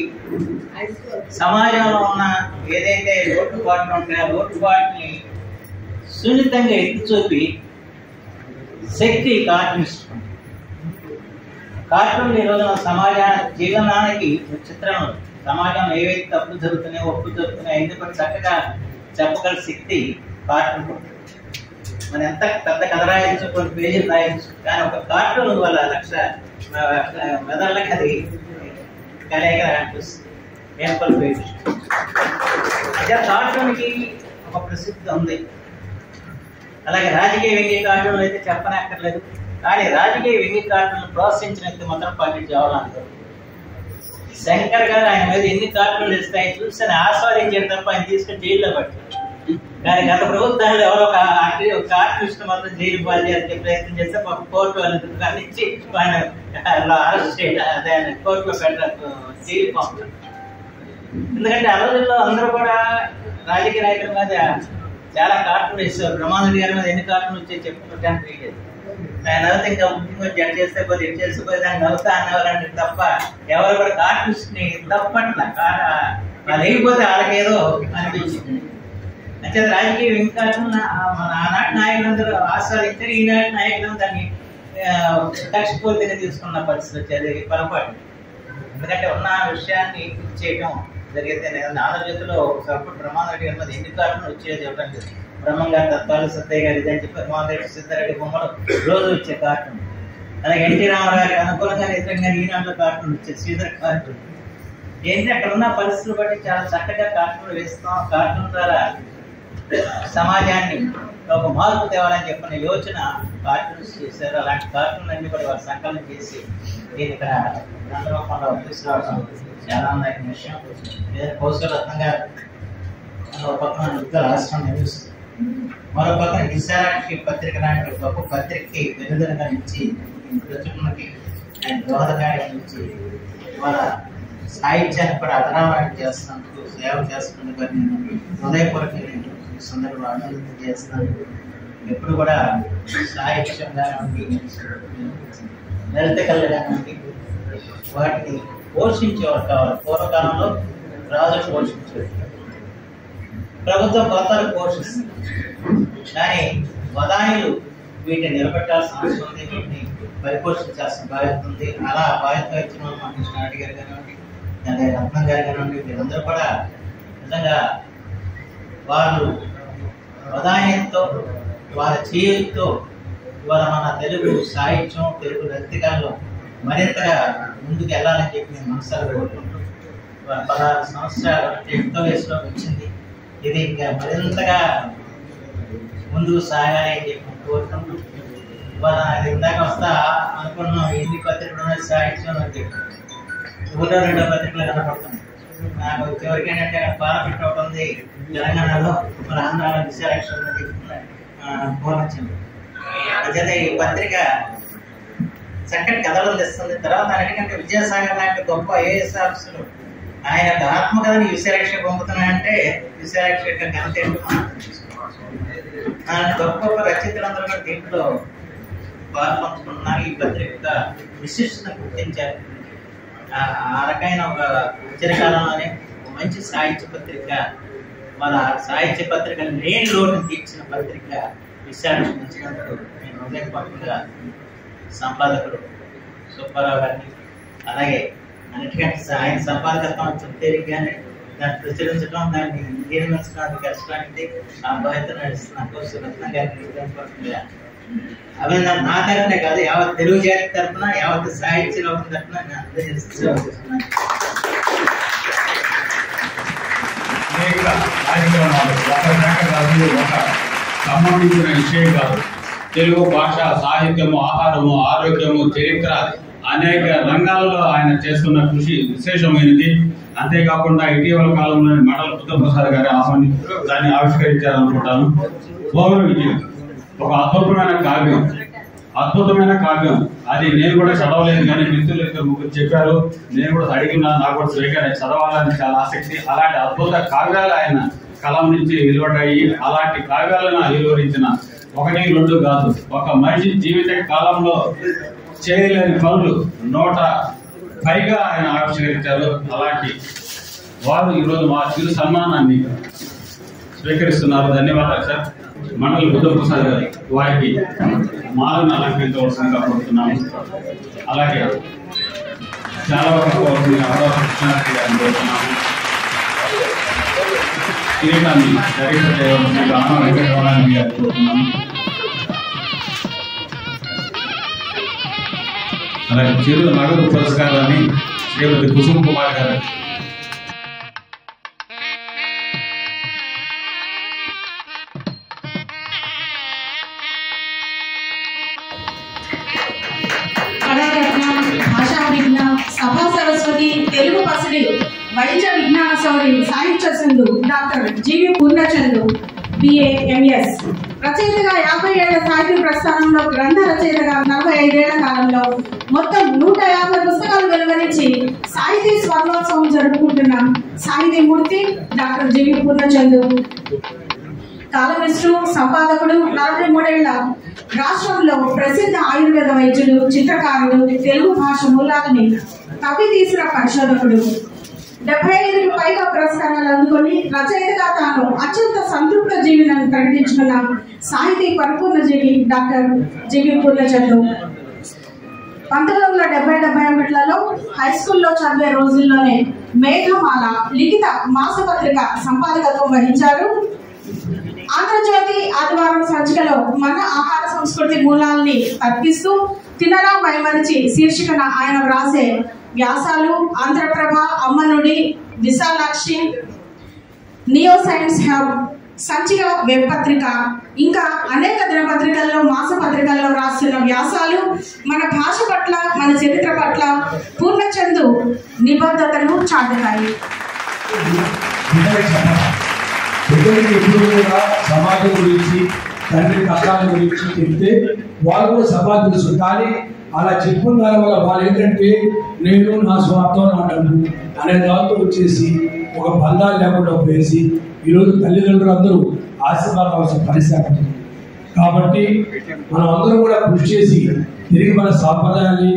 సమాజంలో ఉన్న ఏదైతే లోటుపాట్లు ఉంటాయో ఆ లోటుపాట్ని సున్నితంగా ఎత్తి చూపి శక్తి కార్టూనిస్ట్. కార్టూన్ ఈ రోజున సమాజ జీవనానికి చిత్రం. సమాజంలో ఏవైతే తప్పులు జరుగుతున్నాయో ఒప్పులు జరుగుతున్నాయో ఎందుకు చక్కగా చెప్పగల శక్తి కార్టూన్. మనం ఎంత పెద్ద కథ రాయొచ్చు, కొన్ని పేజీలు రాయొచ్చు, కానీ ఒక కార్టూన్ వల్ల లక్ష మెదళ్ళకి అది కలయిక అనిపిస్తుంది. అదే కార్టూన్కి ఒక ప్రసిద్ధి ఉంది. అలాగే రాజకీయ వ్యంగ్య కార్టూన్లు అయితే చెప్పనక్కర్లేదు. కానీ రాజకీయ వ్యంగ్య కార్టూన్లు ప్రోత్సహించినట్టు మాత్రం పండిట్ జవహర్లాల్ నెహ్రూ. శంకర్ గారు ఆయన మీద ఎన్ని కార్టూన్లు ఇస్తాయి చూసి ఆయన ఆస్వాదించారు తప్ప ఆయన తీసుకుని జైల్లో పట్టారు. కానీ గత ప్రభుత్వాలు ఎవరో ఒక కార్టూనిస్ట్ మాత్రం జైలు పాల్చేయాలని ప్రయత్నం చేస్తే ఒక కోర్టు వాళ్ళని ఇచ్చి ఆయన అరెస్ట్ చేయడం, కోర్టులో పెట్టారు, జైలు పంపుతారు. ఎందుకంటే ఆ రోజుల్లో అందరూ కూడా రాజకీయ నాయకుల మీద చాలా కార్టూన్ వేసేవారు. బ్రహ్మానంద గారి మీద ఎన్ని కార్టూన్లు వచ్చాయి చెప్పుకోవడానికి తెలియదు. ఆయన నవ్వుతా ఇంకా ముఖ్యంగా జడ్ చేస్తే పోతే ఎడ్ చేసిపోతే దాన్ని నవ్వుతా అన్నవారంటే తప్ప ఎవరు కూడా కార్టూనిస్ట్ ని తప్పట్ల. వాళ్ళు లేకపోతే వాళ్ళకేదో అనిపించింది. అంటే రాజకీయ కార్టూన్ ఆనాటి నాయకులందరూ ఆస్వాదించారు. ఈనాటి నాయకులు దాన్ని కక్షపూర్తిగా తీసుకున్న పరిస్థితి వచ్చేది పొరపాటు. ఎందుకంటే ఉన్న విషయాన్ని చేయడం జరిగితే ఆంధ్రజ్యోతిలో ఒకప్పుడు బ్రహ్మానంద రెడ్డి గారి మీద ఎన్ని కార్టూన్లు వచ్చేది చెప్పండి. బ్రహ్మం గారి తత్వాలు, సత్తయ్య గారి ఇదని చెప్పి బ్రహ్మానంద రెడ్డి, సిద్ధారెడ్డి బొమ్మలు రోజు వచ్చే కార్టూన్. అలాగే ఎన్టీ రామారావు గారికి అనుకూలంగా వ్యతిరేకంగా ఈనాడులో కార్టూన్ వచ్చేది, శ్రీధర్ కార్టూన్. ఏంటి అక్కడ ఉన్న పరిస్థితులు బట్టి చాలా చక్కగా కార్టూన్లు వేస్తాం. కార్టూన్ ద్వారా సమాజాన్ని ఒక మార్పు తేవాలని చెప్పిన యోచన కార్టూన్స్ చేశారు. అలాంటి కార్టూన్ అన్ని కూడా వారు సంకలనం చేసి నేను ఇక్కడ గ్రంథరూపంలో తీసుకురావడం చాలా అందమైన విషయం. కౌశలరత్నం గారు ఒక పక్కన యుద్ధ రాష్ట్రం నిర్మిస్తుంది, మరో పక్కన విశాలాక్షి పత్రిక లాంటి గొప్ప పత్రికకి వెనుదనగా ఇచ్చి ప్రచురణకి ఆయన దోహదకార్యం ఇచ్చి వాళ్ళ సాహిత్యాన్ని కూడా అదరామణం చేస్తున్నందుకు, సేవ చేస్తున్నందుకు నేను హృదయపూర్వక సందర్భంలో అభివృద్ధి చేస్తాను. ఎప్పుడు కూడా సాహిత్యం కానివ్వండి, లలిత కళలు కానివ్వండి, వాటిని పోషించేవారు కావాలి. పూర్వకాలంలో రాజులు పోషించేవారు, ప్రభుత్వం కొత్తలు పోషిస్తుంది. కానీ వదాయులు వీటిని నిలబెట్టాల్సిన అవసరం ఉంది, వీటిని పరిపోషించాల్సిన బాధ్యత ఉంది. అలా బాధ్యత ఇచ్చిన వాళ్ళు మా కృష్ణారెడ్డి గారు కానివ్వండి, అలాగే రత్నం గారు కానివ్వండి, వీళ్ళందరూ కూడా నిజంగా వాళ్ళు ప్రధాన్యతతో వారి చేయుతో ఇవాళ మన తెలుగు సాహిత్యం, తెలుగు రక్తికాల్లో మరింతగా ముందుకు వెళ్ళాలని చెప్పి నేను మనసారా కోరుకుంటూ, 16 సంవత్సరాలు ఎంతో వయసులోకి వచ్చింది, ఇది ఇంకా మరింతగా ముందుకు సాగాలి అని చెప్పి కోరుకుంటూ, ఇవాళ ఇందాక వస్తా అనుకున్నాం ఎన్ని పత్రికలు ఉన్నాయి సాహిత్యం అని చెప్పి, 1-2 పత్రికలు కనపడుతున్నాయి. నాకు చివరికి ఏంటంటే అక్కడ పాలపెట్ట ఒకటి ఉంది తెలంగాణలో, మన ఆంధ్రాలో విశాలాక్షి పూర్ణించింది. అయితే ఈ పత్రిక చక్కటి కథలు తెస్తుంది. తర్వాత ఎందుకంటే విద్యాసాగర్ లాంటి గొప్ప ఐఏఎస్ ఆఫీసర్లు ఆయన ఆత్మకథని విశాలక్ష పంపుతున్నాయంటే విశాలక్ష యొక్క ఘనత ఏంటో మనం గొప్ప గొప్ప రచయితలందరూ కూడా దీంట్లో పాల్పంచుకున్నారు. ఈ పత్రిక విశిష్టతను గుర్తించారు. ఆ రకమైన ఒక చిరకాలంలోనే ఒక మంచి సాహిత్య పత్రిక, మన సాహిత్య పత్రిక లేని లోటును తీర్చిన పత్రిక విశాలక్ష ఇచ్చినందుకు నేను హృదయపూర్వకంగా సంపాదకుడు సుబ్బారావు గారిని, అలాగే అన్నిటికంటే ఆయన సంపాదకత్వం తేలిగ్గానే దాన్ని ప్రచురించడం, దాన్ని నిర్మించడానికి కష్టడానికి ఆ బాధ్యత నడుస్తున్న కోర్సు రత్న గారికి హృదయపూర్వకంగా అభినందన. నా తరఫునే కాదు, యావత్ తెలుగు జాతి తరఫున, యావత్ సాహిత్య లోకం తరఫున నేను అందజేస్తున్నాను. ఒక సంబంధించిన విషయం కాదు. తెలుగు భాష, సాహిత్యము, ఆహారము, ఆరోగ్యము, చరిత్ర అనేక రంగాల్లో ఆయన చేస్తున్న కృషి విశేషమైనది. అంతేకాకుండా ఇటీవల కాలంలోని మడల బుద్ధప్రసాద్ గారి దాన్ని ఆవిష్కరించారనుకుంటాను. ఓవర్ విజయం ఒక అద్భుతమైన కావ్యం. అది నేను కూడా చదవలేదు, కానీ మిత్రులు ఇద్దరు ముగ్గురు చెప్పారు, నేను కూడా అడిగినా, నాకు కూడా స్వీకరణ చదవాలని చాలా ఆసక్తి. అలాంటి అద్భుత కావ్యాలు ఆయన కలం నుంచి వెలువడ్డాయి. అలాంటి కావ్యాలను వెలువరించిన 1-2 కాదు, ఒక మనిషి జీవిత కాలంలో చేయలేని పనులు 100 పైగా ఆయన ఆవిష్కరించారు. అలాంటి వారు ఈరోజు మా చిరు సన్మానాన్ని స్వీకరిస్తున్నారు. ధన్యవాదాలు సార్. మండల బుద్ధప్రసాద్ గారు వారికి మాలను అలంకరించవలసిందిగా కోరుతున్నాము. అలాగే చాలా వరకు కృష్ణారెడ్డి గారిని కోరుతున్నాము. కిరీటాన్ని ధరించవలసిందిగా వెంకటరమణారెడ్డి గారిని కోరుతున్నాము. అలాగే చిరు నగదు పురస్కారాన్ని శ్రీమతి కుసుమ్ కుమార్ గారు. భాషా విజ్ఞాన సభా సరస్వతి తెలుగు పసిడి వైద్య విజ్ఞాన సౌరి సాహిత్య సింధు డాక్టర్ జీవి పూర్ణచంద్రు బిఏ ఎంఎస్. రచయితగా 50 ఏళ్ల సాహిత్య ప్రస్థానంలో, గ్రంథ రచయితగా 45 ఏళ్ల కాలంలో మొత్తం 150 పుస్తకాలు వెలువరించి సాహితీ స్వర్ణోత్సవం జరుపుకుంటున్న సాహితీమూర్తి డాక్టర్ జీవి పూర్ణచంద్రు. కాలమిస్టు, సంపాదకుడు, 43 ఏళ్ల రాష్ట్రంలో ప్రసిద్ధ ఆయుర్వేద వైద్యుడు, చిత్రకారుడు, తెలుగు భాష మూలాలని తవ్వి తీసిన పరిశోధకుడు. 75కు పైగా పురస్కారాలు అందుకొని రచయితగా తాను అత్యంత సంతృప్త జీవిని ప్రకటించుకున్న సాహితీ పరిపూర్ణ జీవి డాక్టర్ జీవి పూర్ణచంద్రు. 1970-71లలో హై స్కూల్లో చదివే రోజుల్లోనే మేఘమాల లిఖిత మాసపత్రిక సంపాదకత్వం వహించారు. ఆంధ్రజ్యోతి ఆదివారం సంచికలో మన ఆహార సంస్కృతి మూలాల్ని తర్కిస్తూ తినరా మైమరిచి శీర్షికన ఆయన వ్రాసే వ్యాసాలు Andhraprabha, Ammanudi, Visalakshi, neo science hub, Sanchika web పత్రిక, ఇంకా అనేక దినపత్రికల్లో, మాసపత్రికల్లో రాస్తున్న వ్యాసాలు మన భాష పట్ల, మన చరిత్ర పట్ల పూర్ణచంద్రు నిబద్ధతను చాటుతాయి. పిల్లలకి ఎప్పుడు కూడా సమాజం గురించి, తండ్రి కష్టాల గురించి చెప్తే వాళ్ళు కూడా సమాజం తెలుసు. కానీ అలా చెప్పుకున్న దాని వల్ల వాళ్ళు ఏంటంటే నేను నా స్వార్థం, నా డబ్బు అనే దాంతో వచ్చేసి ఒక బంధాలు లేకుండా వేసి ఈరోజు తల్లిదండ్రులు అందరూ ఆశీర్వాదవలసిన పరిస్థితి. కాబట్టి మనం అందరూ కూడా కృషి చేసి తిరిగి మన సాంప్రదాయాన్ని,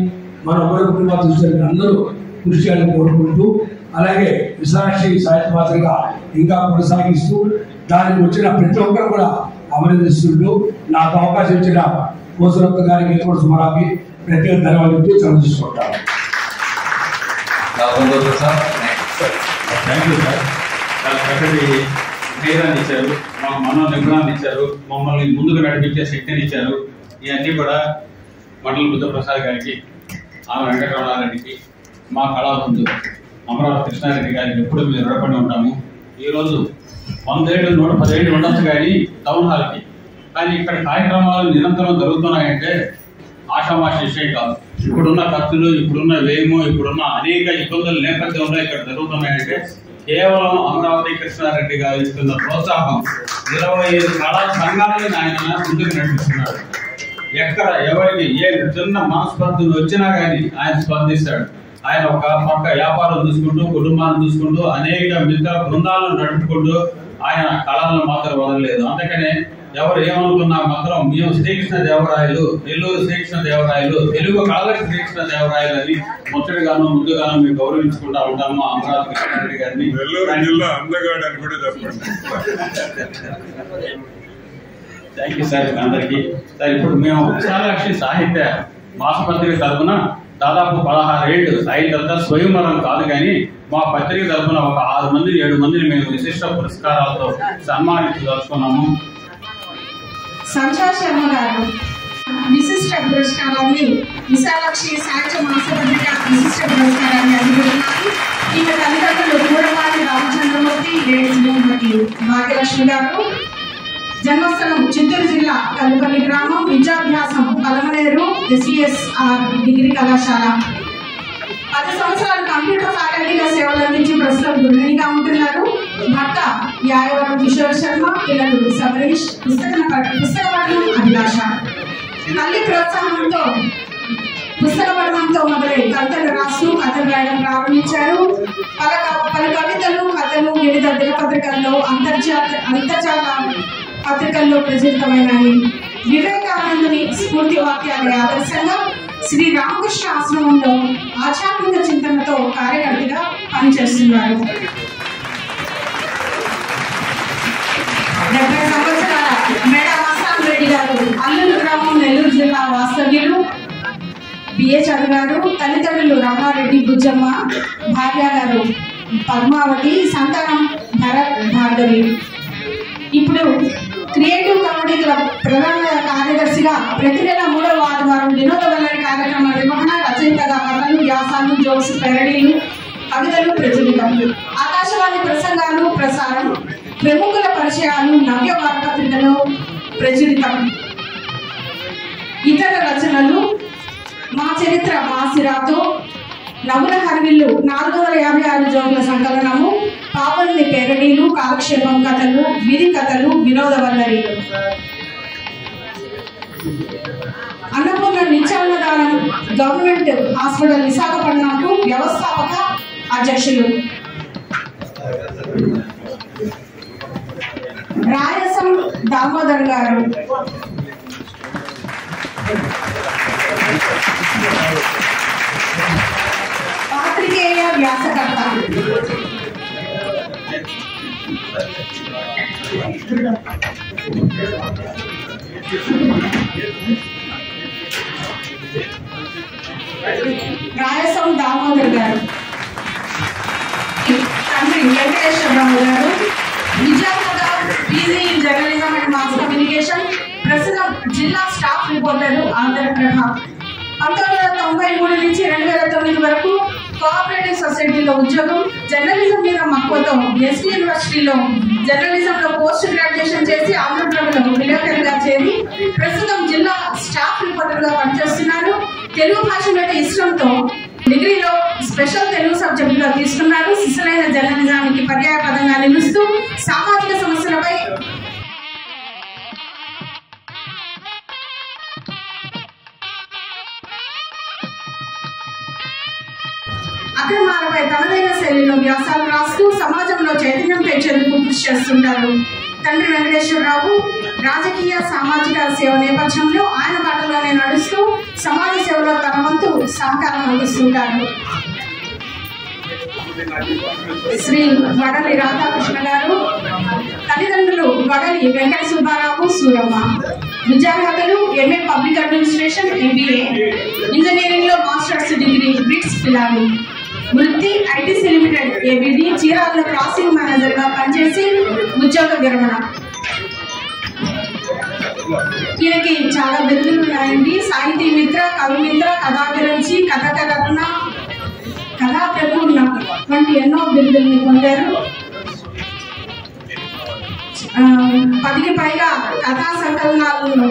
మన ఉమ్మడి కుటుంబాలు చూసే అందరూ కృషి చేయాలని కోరుకుంటూ, అలాగే విశాలాక్షి సాహిత్య పాత్రగా ఇంకా కొనసాగిస్తూ దానికి వచ్చిన ప్రతి ఒక్కరు కూడా అభినందిస్తుంటూ నాకు అవకాశం ఇచ్చిన కోసరత్న గారికి, సుమారాకి ప్రత్యేక ధన్యవాదాలు చదివించుకుంటాను. Thank you sir. చాలా చక్కటి ధైర్యాన్ని ఇచ్చారు, మాకు మనో నిపుణాన్ని ఇచ్చారు, మమ్మల్ని ముందుకు నడిపించే శక్తిని ఇచ్చారు. ఇవన్నీ కూడా మండల బుద్ధప్రసాద్ గారికి, ఆమె వెంకటరమణారెడ్డికి, మా కళాబంధు అమరావతి కృష్ణారెడ్డి గారికి ఎప్పుడు మేము రుణపడి ఉంటాము. ఈరోజు 100 ఏళ్ళు 110 ఏళ్ళు ఉండొచ్చు కానీ టౌన్ హాల్కి, కానీ ఇక్కడ కార్యక్రమాలు నిరంతరం జరుగుతున్నాయంటే ఆషామాషి విషయం కాదు. ఇప్పుడున్న ఖర్చులు, ఇప్పుడున్న వ్యయము, ఇప్పుడున్న అనేక ఇబ్బందుల నేపథ్యంలో ఇక్కడ జరుగుతున్నాయంటే కేవలం అమరావతి కృష్ణారెడ్డి గారు ఇస్తున్న ప్రోత్సాహం. 25 కళా సంఘాలని ఆయన ముందుకు నడిపిస్తున్నాడు. ఎక్కడ ఎవరికి ఏ చిన్న మనస్పర్ధలు వచ్చినా కానీ ఆయన స్పందిస్తాడు. ఆయన ఒక పక్క వ్యాపారం చూసుకుంటూ కుటుంబాన్ని చూసుకుంటూ అనేక మిత్ర బృందాలను నడుపుకుంటూ ఆయన కళలను మాత్రం వదలలేదు. అందుకనే ఎవరు ఏమనుకున్నా మాత్రం మేము శ్రీకృష్ణ దేవరాయలు, నెల్లూరు శ్రీకృష్ణ దేవరాయలు, తెలుగు కళలకు శ్రీకృష్ణ దేవరాయలు అని ముచ్చటగాను ముందుగాను మేము గౌరవించుకుంటా ఉంటాము. అమరావతి కృష్ణారెడ్డి గారిని నెల్లూరు జిల్లా అందగాడని కూడా చెప్పండి. థ్యాంక్ యూ సార్ అందరికీ. సార్ ఇప్పుడు మేము విశాలాక్షి సాహిత్య మాసపత్రిక తరఫున దాదాపు 16 ఏళ్ళు అయిన తర్వాత స్వయంవరం కాదు కానీ మా పత్రిక తరఫున ఒక 6 మంది 7 మందిని మేము విశిష్ట పురస్కారాలతో సన్మానించదలుచుకున్నాము. సంచా శర్మ గారు విశిష్ట పురస్కారాన్ని విశాలాక్షి సాహిత్య మాసపత్రిక విశిష్ట పురస్కారాన్ని అందుకుంటున్నారు. ఈమె తల్లిదండ్రులు కూరపాటి రామచంద్రమూర్తి, లేడి శ్రీమతి భాగ్యలక్ష్మి గారు. జన్మస్థలం చిత్తూరు జిల్లా కల్పల్లి గ్రామం. విద్యాభ్యాసం పలమనేరు SVSR డిగ్రీ కళాశాల. 10 సంవత్సరాలు కంప్యూటర్ ఫ్యాకల్టీగా సేవలు అందించి ప్రస్తుతం గృహిణిగా ఉంటున్నారు. భర్త యాయవరం కిషోర్ శర్మ, పిల్లలు సబరీష్. పుస్తక పఠనం అభిలాష. తల్లి ప్రోత్సాహంతో పుస్తక పఠనంతో మొదలై కవితలు రాస్తూ కథలు రాయడం ప్రారంభించారు. పలు కవితలు కథలు వివిధ దినపత్రికల్లో అంతర్జాల పత్రికల్లో ప్రచురితమైనవి. వివేకానందుని స్ఫూర్తి వాక్యాల ఆదర్శంగా శ్రీ రామకృష్ణ ఆశ్రమంలో ఆధ్యాత్మిక చింతనతో కార్యకర్తగా పనిచేస్తున్నారు. 70 సంవత్సరాల మేడ మస్తాన్ రెడ్డి గారు అల్లూరు గ్రామం, నెల్లూరు జిల్లా వాస్తవ్యులు. BA చదివారు. తల్లిదండ్రులు రమణారెడ్డి బుజ్జమ్మ, భార్య గారు పద్మావతి, సంతానం భరత్ భార్గవి. ఇప్పుడు క్రియేటివ్ కమ్యూనిటీ క్లబ్ ప్రధాన కార్యదర్శిగా ప్రతి నెల 3వ ఆదివారం వినోద వెల్లడి కార్యక్రమ నిర్వహణ, రచయితగా కథలు, వ్యాసాలు, జోక్స్, పెరడీలు, కవితలు ప్రచురితం. ఆకాశవాణి ప్రసంగాలు ప్రసారం, ప్రముఖుల పరిచయాలు నవ్య వార్తాపత్రికలో ప్రచురితం. ఇతర రచనలు మా చరిత్ర మాసిరాతో, నవ్వుల హర్విల్లు 456 జోకుల సంకలనము, పావల్ని పెరడీలు, కాలక్షేపం కథలు, విధి కథలు, వినోద వల్లరీలు. అన్నపూర్ణ నిత్యాన్నదానం గవర్నమెంట్ హాస్పిటల్ విశాఖపట్నంకు వ్యవస్థాపక అధ్యక్షులు. రాయసం దామోదర్ గారు పాత్రికేయ వ్యాసకర్త. రాయసం దామోదర్ గారు. తండ్రి వెంకటేశ్వరరావు గారు విద్యార్థిగా PG in journalism and mass communication, ప్రస్తుతం జిల్లా స్టాఫ్ రిపోర్టర్ ఆంధ్రప్రభ. 1993 నుంచి 2009 వరకు కోఆపరేటివ్ సొసైటీలో ఉద్యోగం. జర్నలిజం మీద మక్కువతో ఎస్టీ యూనివర్సిటీలో జర్నలిజంలో పోస్ట్ గ్రాడ్యుయేషన్ చేసి ఆంధ్రప్రభలో విలేకరిగా చేరి ప్రస్తుతం జిల్లా స్టాఫ్ రిపోర్టర్గా పనిచేస్తున్నారు. తెలుగు భాష మీద ఇష్టంతో డిగ్రీలో స్పెషల్ తెలుగు సబ్జెక్టుగా తీసుకున్నారు. శిశులైన జర్నలిజానికి పర్యాయ పదంగా నిలుస్తూ సామాజిక సమస్యలపై అక్రమాలపై తనదైన శైలిలో వ్యాసాలు రాస్తూ సమాజంలో చైతన్యం పెంచేందుకు కృషి చేస్తుంటారు. తండ్రి వెంకటేశ్వరరావు రాజకీయ సామాజిక సేవ నేపథ్యంలో ఆయన బాటలోనే నడుస్తూ సమాజ సేవలో తన వంతు సహకారం అందిస్తుంటారు. శ్రీ వడలి రాధాకృష్ణ గారు. తల్లిదండ్రులు వడలి వెంకట సుబ్బారావు, సూరమ్మ. విద్యార్హతలు MA public administration, MBA, engineering లో మాస్టర్స్ డిగ్రీ, బ్రిట్స్ పిలాలి. వృత్తి ITC లిమిటెడ్ ABD, చీరాలలో క్రాసింగ్ మేనేజర్ గా పనిచేసి ఉద్యోగ విరమణ. ఈయనకి చాలా బిరుదులు ఉన్నాయండి. సాహితీ మిత్ర, కవి మిత్ర, కథాభిరుచి, కథకరత్న, కథా ప్రపూర్ణ వంటి ఎన్నో బిరుదుల్ని పొందారు. 10కి పైగా కథా సంకలనాలను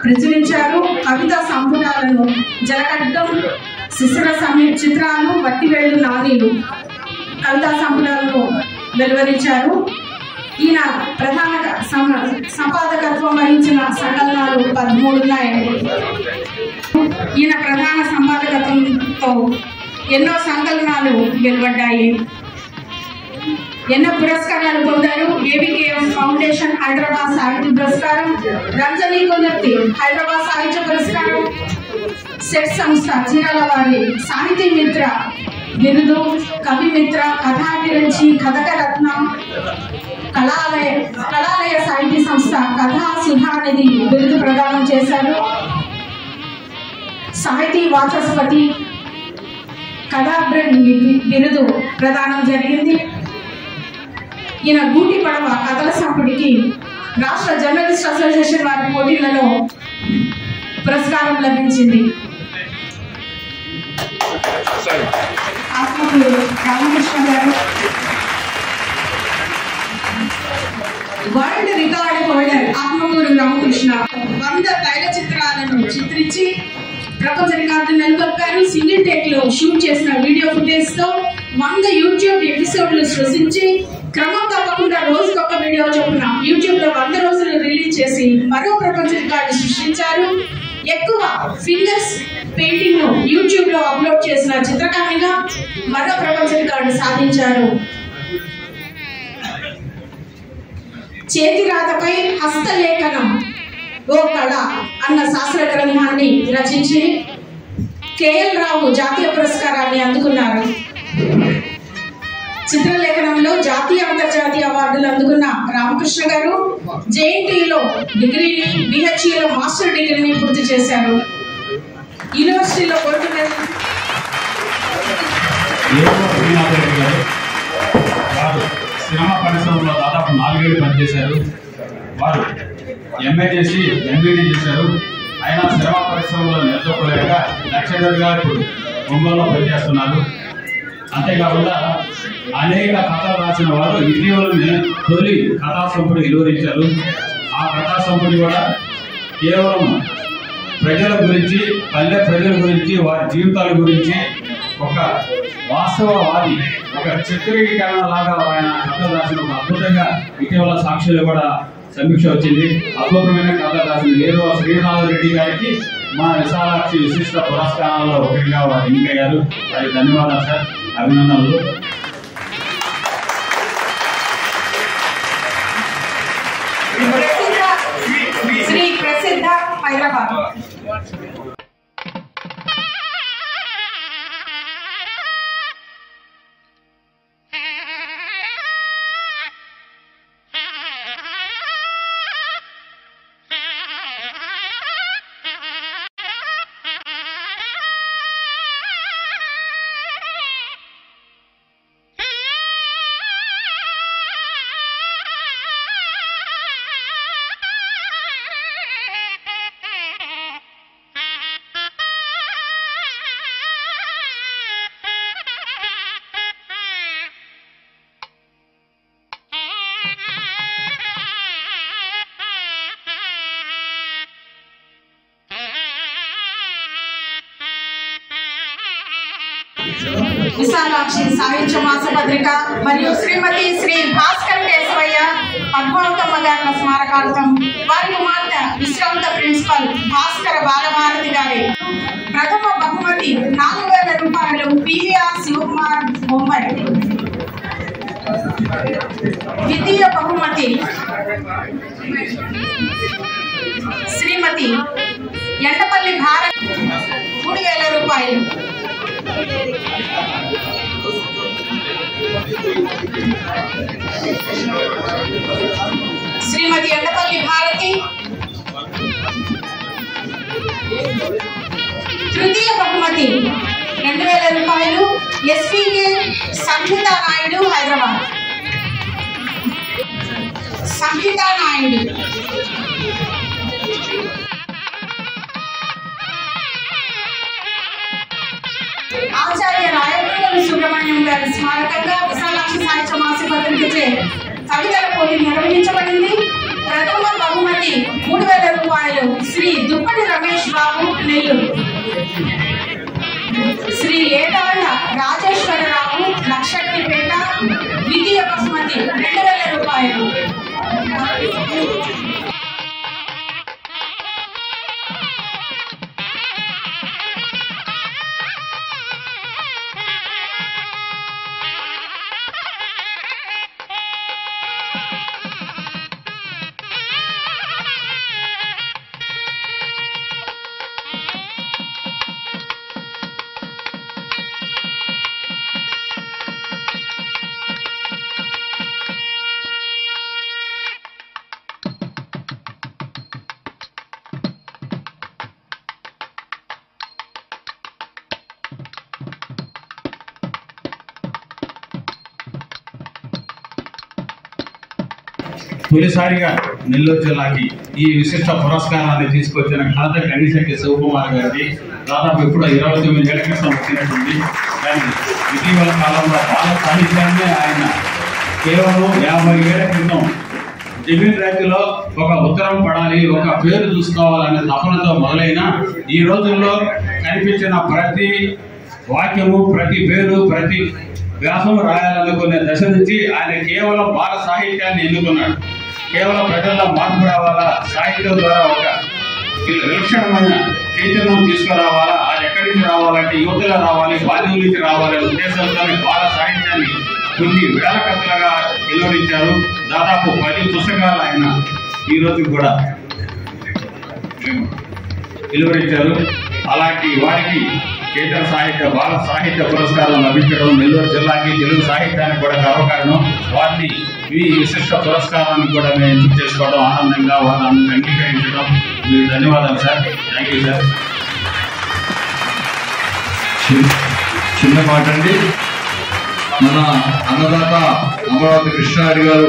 ప్రచురించారు. కవితా సంపుటాలను జలకడ్డం, శిశుర చిత్రాలు, వట్టివేళ్లు, నానీలు కవితా సంపుటాలను వెలువరించారు. ఈయన ప్రధాన సంపాదకత్వం వహించిన సంకలనాలు 13 ఉన్నాయండి. ఈయన ప్రధాన సంపాదకత్వంతో ఎన్నో సంకలనాలు వెలువడ్డాయి. ఎన్నో పురస్కారాలు పొందారు. ఏబికేఎం ఫౌండేషన్ హైదరాబాద్ సాహిత్య పురస్కారం, రంజనీ కొందర్తి హైదరాబాద్ సాహిత్య పురస్కారం, సెట్ సంస్థ చీరాల వారి సాహితీ మిత్ర బిరుదు, కవి మిత్ర, కథాభిరుచి, కథక రత్న, కళాలయ సాహితీ సంస్థ కథా సుధానిధి బిరుదు ప్రదానం చేశారు. సాహితీ వాచస్పతి కథాబ్రహ్మ బిరుదు ప్రదానం జరిగింది. ఈయన గూటి పడవ కథల సంపుటికి రాష్ట్ర జర్నలిస్ట్ అసోసియేషన్ వారి పోటీలలో పురస్కారం లభించింది. ఆత్మకూరు రామకృష్ణ గారు world record holder Atmakur Ramakrishna 100 తైల చిత్రాలను చిత్రించి ప్రపంచ రికార్డు నెలకొల్పారు. సింగిల్ టేక్ లో షూట్ చేసిన వీడియో ఫుటేజ్ తో 100 యూట్యూబ్ ఎపిసోడ్లు సృష్టించి క్రమం తప్పకుండా రోజుకొక వీడియో చొప్పున యూట్యూబ్ లో 100 రోజులు రిలీజ్ చేసి మరో ప్రపంచ రికార్డు సృష్టించారు. ఎక్కువ ఫింగర్స్ పెయింటింగ్ ను యూట్యూబ్ లో అప్లోడ్ చేసిన చిత్రకారిగా మరో ప్రపంచ రికార్డు సాధించారు. చేతి రాతపై హస్తలేఖనం ఓ కళ అన్న శాస్త్ర గ్రంథాన్ని రచించి కేఎల్ రావు జాతీయ పురస్కారాన్ని అందుకున్నారు. చిత్రలేఖనంలో జాతీయ అంతర్జాతీయ అవార్డులు అందుకున్న రామకృష్ణ గారు జేఎన్టీలో డిగ్రీని, బిహెచ్ఈలో మాస్టర్ డిగ్రీని పూర్తి చేశారు. యూనివర్సిటీలో గోల్డ్ మెడల్. వారు సినిమా పరిశ్రమలో దాదాపు 4 ఏళ్ళు పనిచేశారు. వారు ఎంఏ చేసి ఎంబీడీ చేశారు. అయినా సినిమా పరిశ్రమలో నిలదొక్కలేక లెక్చరర్గా ఇప్పుడు ఒంగోలులో పనిచేస్తున్నారు. అంతేకాకుండా అనేక కథలు రాసిన వారు ఇటీవల తొలి కథా సంపుటి వెలువరించారు. ఆ కథా సంపుటి కూడా కేవలం ప్రజల గురించి, పల్లె ప్రజల గురించి, వారి జీవితాల గురించి ఒక వాస్తవవాది, ఒక చిత్రీకరణ లాగా ఆయన కథలు రాసిన ఒక అద్భుతంగా ఇటీవల సాక్షులు కూడా సమీక్ష వచ్చింది. అద్భుతమైన కథలు రాసిన ఏదో శ్రీనాథ్ రెడ్డి గారికి మా విశాలాక్షి విశిష్ట పురస్కారాల్లో ఒకటిగా వారు ఎన్నికయ్యారు. వారికి ధన్యవాదాలు సార్, అభినందనలు. శ్రీ ప్రసిద్ధ హైదరాబాద్ విశాలాక్షి సాహిత్య మాసపత్రిక మరియు శ్రీమతి శ్రీ భాస్కర్ కేశవయ్య పద్మావతమ్మ గారుల స్మారకార్థం వారి కుమార్తె విశ్రాంత ప్రిన్సిపల్ భాస్కర బాలభారతి గారి ప్రథమ బహుమతి 4,000 రూపాయలు పివిఆర్ శివకుమార్ ముంబై. ద్వితీయ బహుమతి శ్రీమతి ఎండపల్లి భారత్ 3,000 రూపాయలు. శ్రీమతి ఎండపల్లి భారతి. తృతీయ బహుమతి 2,000 రూపాయలు ఎస్పీకే సంహితా నాయుడు హైదరాబాద్. సంహితా నాయుడు. ఆచార్య రాయప్రగలు సుబ్రహ్మణ్యం గారి స్మారకంగా విశాలాక్షి సాహిత్య మాసపత్రికచే కవితల పోటీ నిర్వహించబడింది. ప్రథమ బహుమతి 3,000 రూపాయలు శ్రీ దుప్పటి రమేష్ బాబు నెల్లూరు. శ్రీ ఏటాళ్ళ రాజేశ్వరరావు లక్షట్టిపేట. ద్వితీయ బహుమతి 2,000 రూపాయలు. తొలిసారిగా నెల్లూరు జిల్లాకి ఈ విశిష్ట పురస్కారాన్ని తీసుకొచ్చిన ఘనత కనీసకి శివకుమార్ గారిది. దాదాపు ఇప్పుడు 29 ఏళ్ల క్రితం వచ్చినట్టుంది. కానీ ఇటీవల కాలంలో బాల సాహిత్యాన్ని ఆయన కేవలం 50 ఏళ్ల క్రితం జమీన్ రైతులో ఒక ఉత్తరం పడాలి, ఒక పేరు చూసుకోవాలనే తపనతో మొదలైన ఈ రోజుల్లో కనిపించిన ప్రతి వాక్యము, ప్రతి పేరు, ప్రతి వ్యాసం రాయాలనుకునే దశ నుంచి ఆయన కేవలం బాల సాహిత్యాన్ని ఎన్నుకున్నాడు. కేవలం ప్రజల్లో మార్పు రావాలా, సాహిత్యం ద్వారా ఒక విలక్షణమైన చైతన్యం తీసుకురావాలా, అది ఎక్కడి నుంచి రావాలంటే యువతలో రావాలి, బాల్యం నుంచి రావాలనే ఉద్దేశంతోనే బాల సాహిత్యాన్ని కొన్ని వేల కథలుగా వెలువరించారు. దాదాపు 10 పుస్తకాలు ఆయన ఈ రోజు కూడా వెలువరించారు. అలాంటి వారికి కేంద్ర సాహిత్య బాల సాహిత్య పురస్కారం లభించడం నెల్లూరు జిల్లాకి, తెలుగు సాహిత్యానికి కూడా గర్వకారణం. వారిని ఈ విశిష్ట పురస్కారాన్ని కూడా మేము ఎంపిక చేసుకోవడం ఆనందంగా, వారిని అంగీకరించడం మీకు ధన్యవాదాలు సార్. Thank you sir. చిన్న మాట అండి, మన అన్నదాత అమరావతి కృష్ణారెడ్డి గారు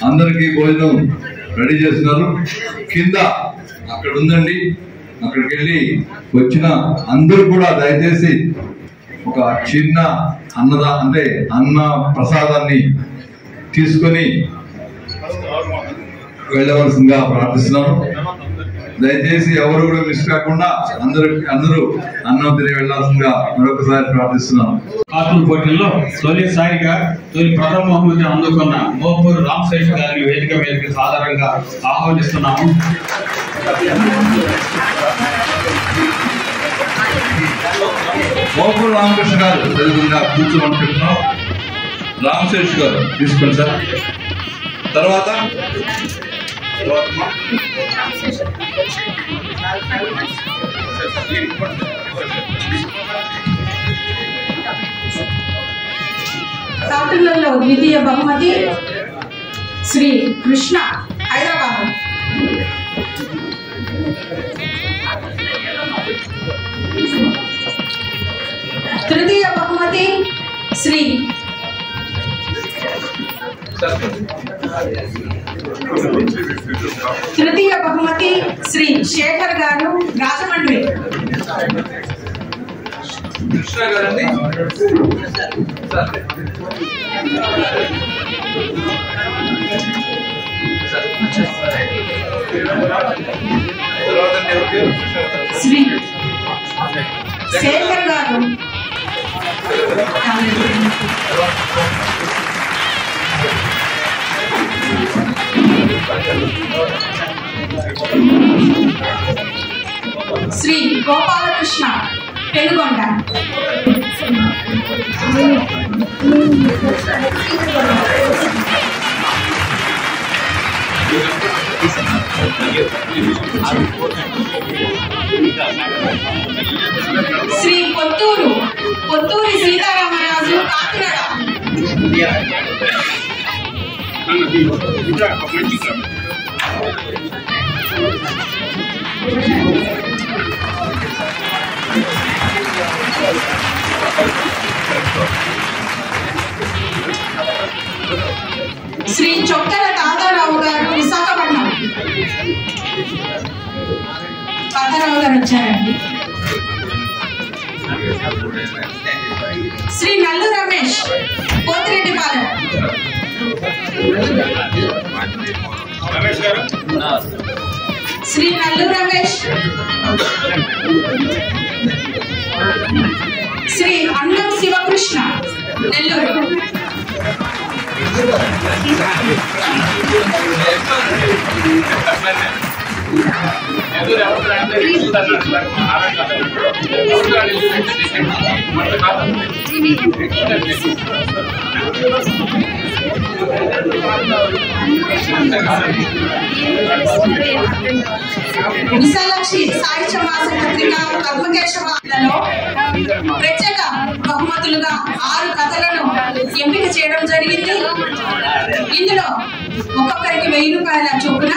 అందరికీ భోజనం రెడీ చేస్తున్నారు. కింద అక్కడ ఉందండి, అక్కడికి వెళ్ళి వచ్చిన అందరూ కూడా దయచేసి ఒక చిన్న అంటే అన్న ప్రసాదాన్ని తీసుకొని వెళ్ళవలసిందిగా ప్రార్థిస్తున్నాను. దయచేసి ఎవరు కూడా మిస్ కాకుండా అందరూ అన్నం తిని వెళ్లాల్సిందిగా మరొకసారి ప్రార్థిస్తున్నాను. కార్టూన్ పోటీల్లో తొలిసారిగా ప్రథమ బహుమతి అందుకున్న మోపూరు రామశేష్ గారిని వేదిక మీదకి సాధారణంగా ఆహ్వానిస్తున్నాము. మోపూరు రామకృష్ణ గారు తెలుగుగా కూర్చోమని చెప్తున్నాం. రామశేష్ గారు తీసుకోండి సార్. తర్వాత కార్టూన్లలో ద్వితీయ బహుమతి శ్రీ కృష్ణ, హైదరాబాద్. తృతీయ బహుమతి శ్రీ శేఖర్ గారు, రాజమండ్రి. కృష్ణ గారండి. శ్రీ శేఖర్ గారు, శ్రీ గోపాలకృష్ణ, పెనుగొండ. శ్రీ పొత్తూరి సీతారామరాజు, కాకినాడ. శ్రీ చొక్కల తాతారావు గారు, విశాఖపట్నం. తాతారావు గారు వచ్చారండి. శ్రీ నల్లు రమేష్, పోతిరెడ్డిపాలెం. శ్రీ నల్లు రమేష్. శ్రీ అన్నం శివకృష్ణ, నెల్లూరు. విశాలక్షి సాహిత్య మాస పత్రిక పద్మకేశవాలలో ప్రత్యేక బహుమతులుగా 6 కథలను ఎంపిక చేయడం జరిగింది. ఇందులో ఒక్కొక్కరికి 1000 రూపాయల చొప్పున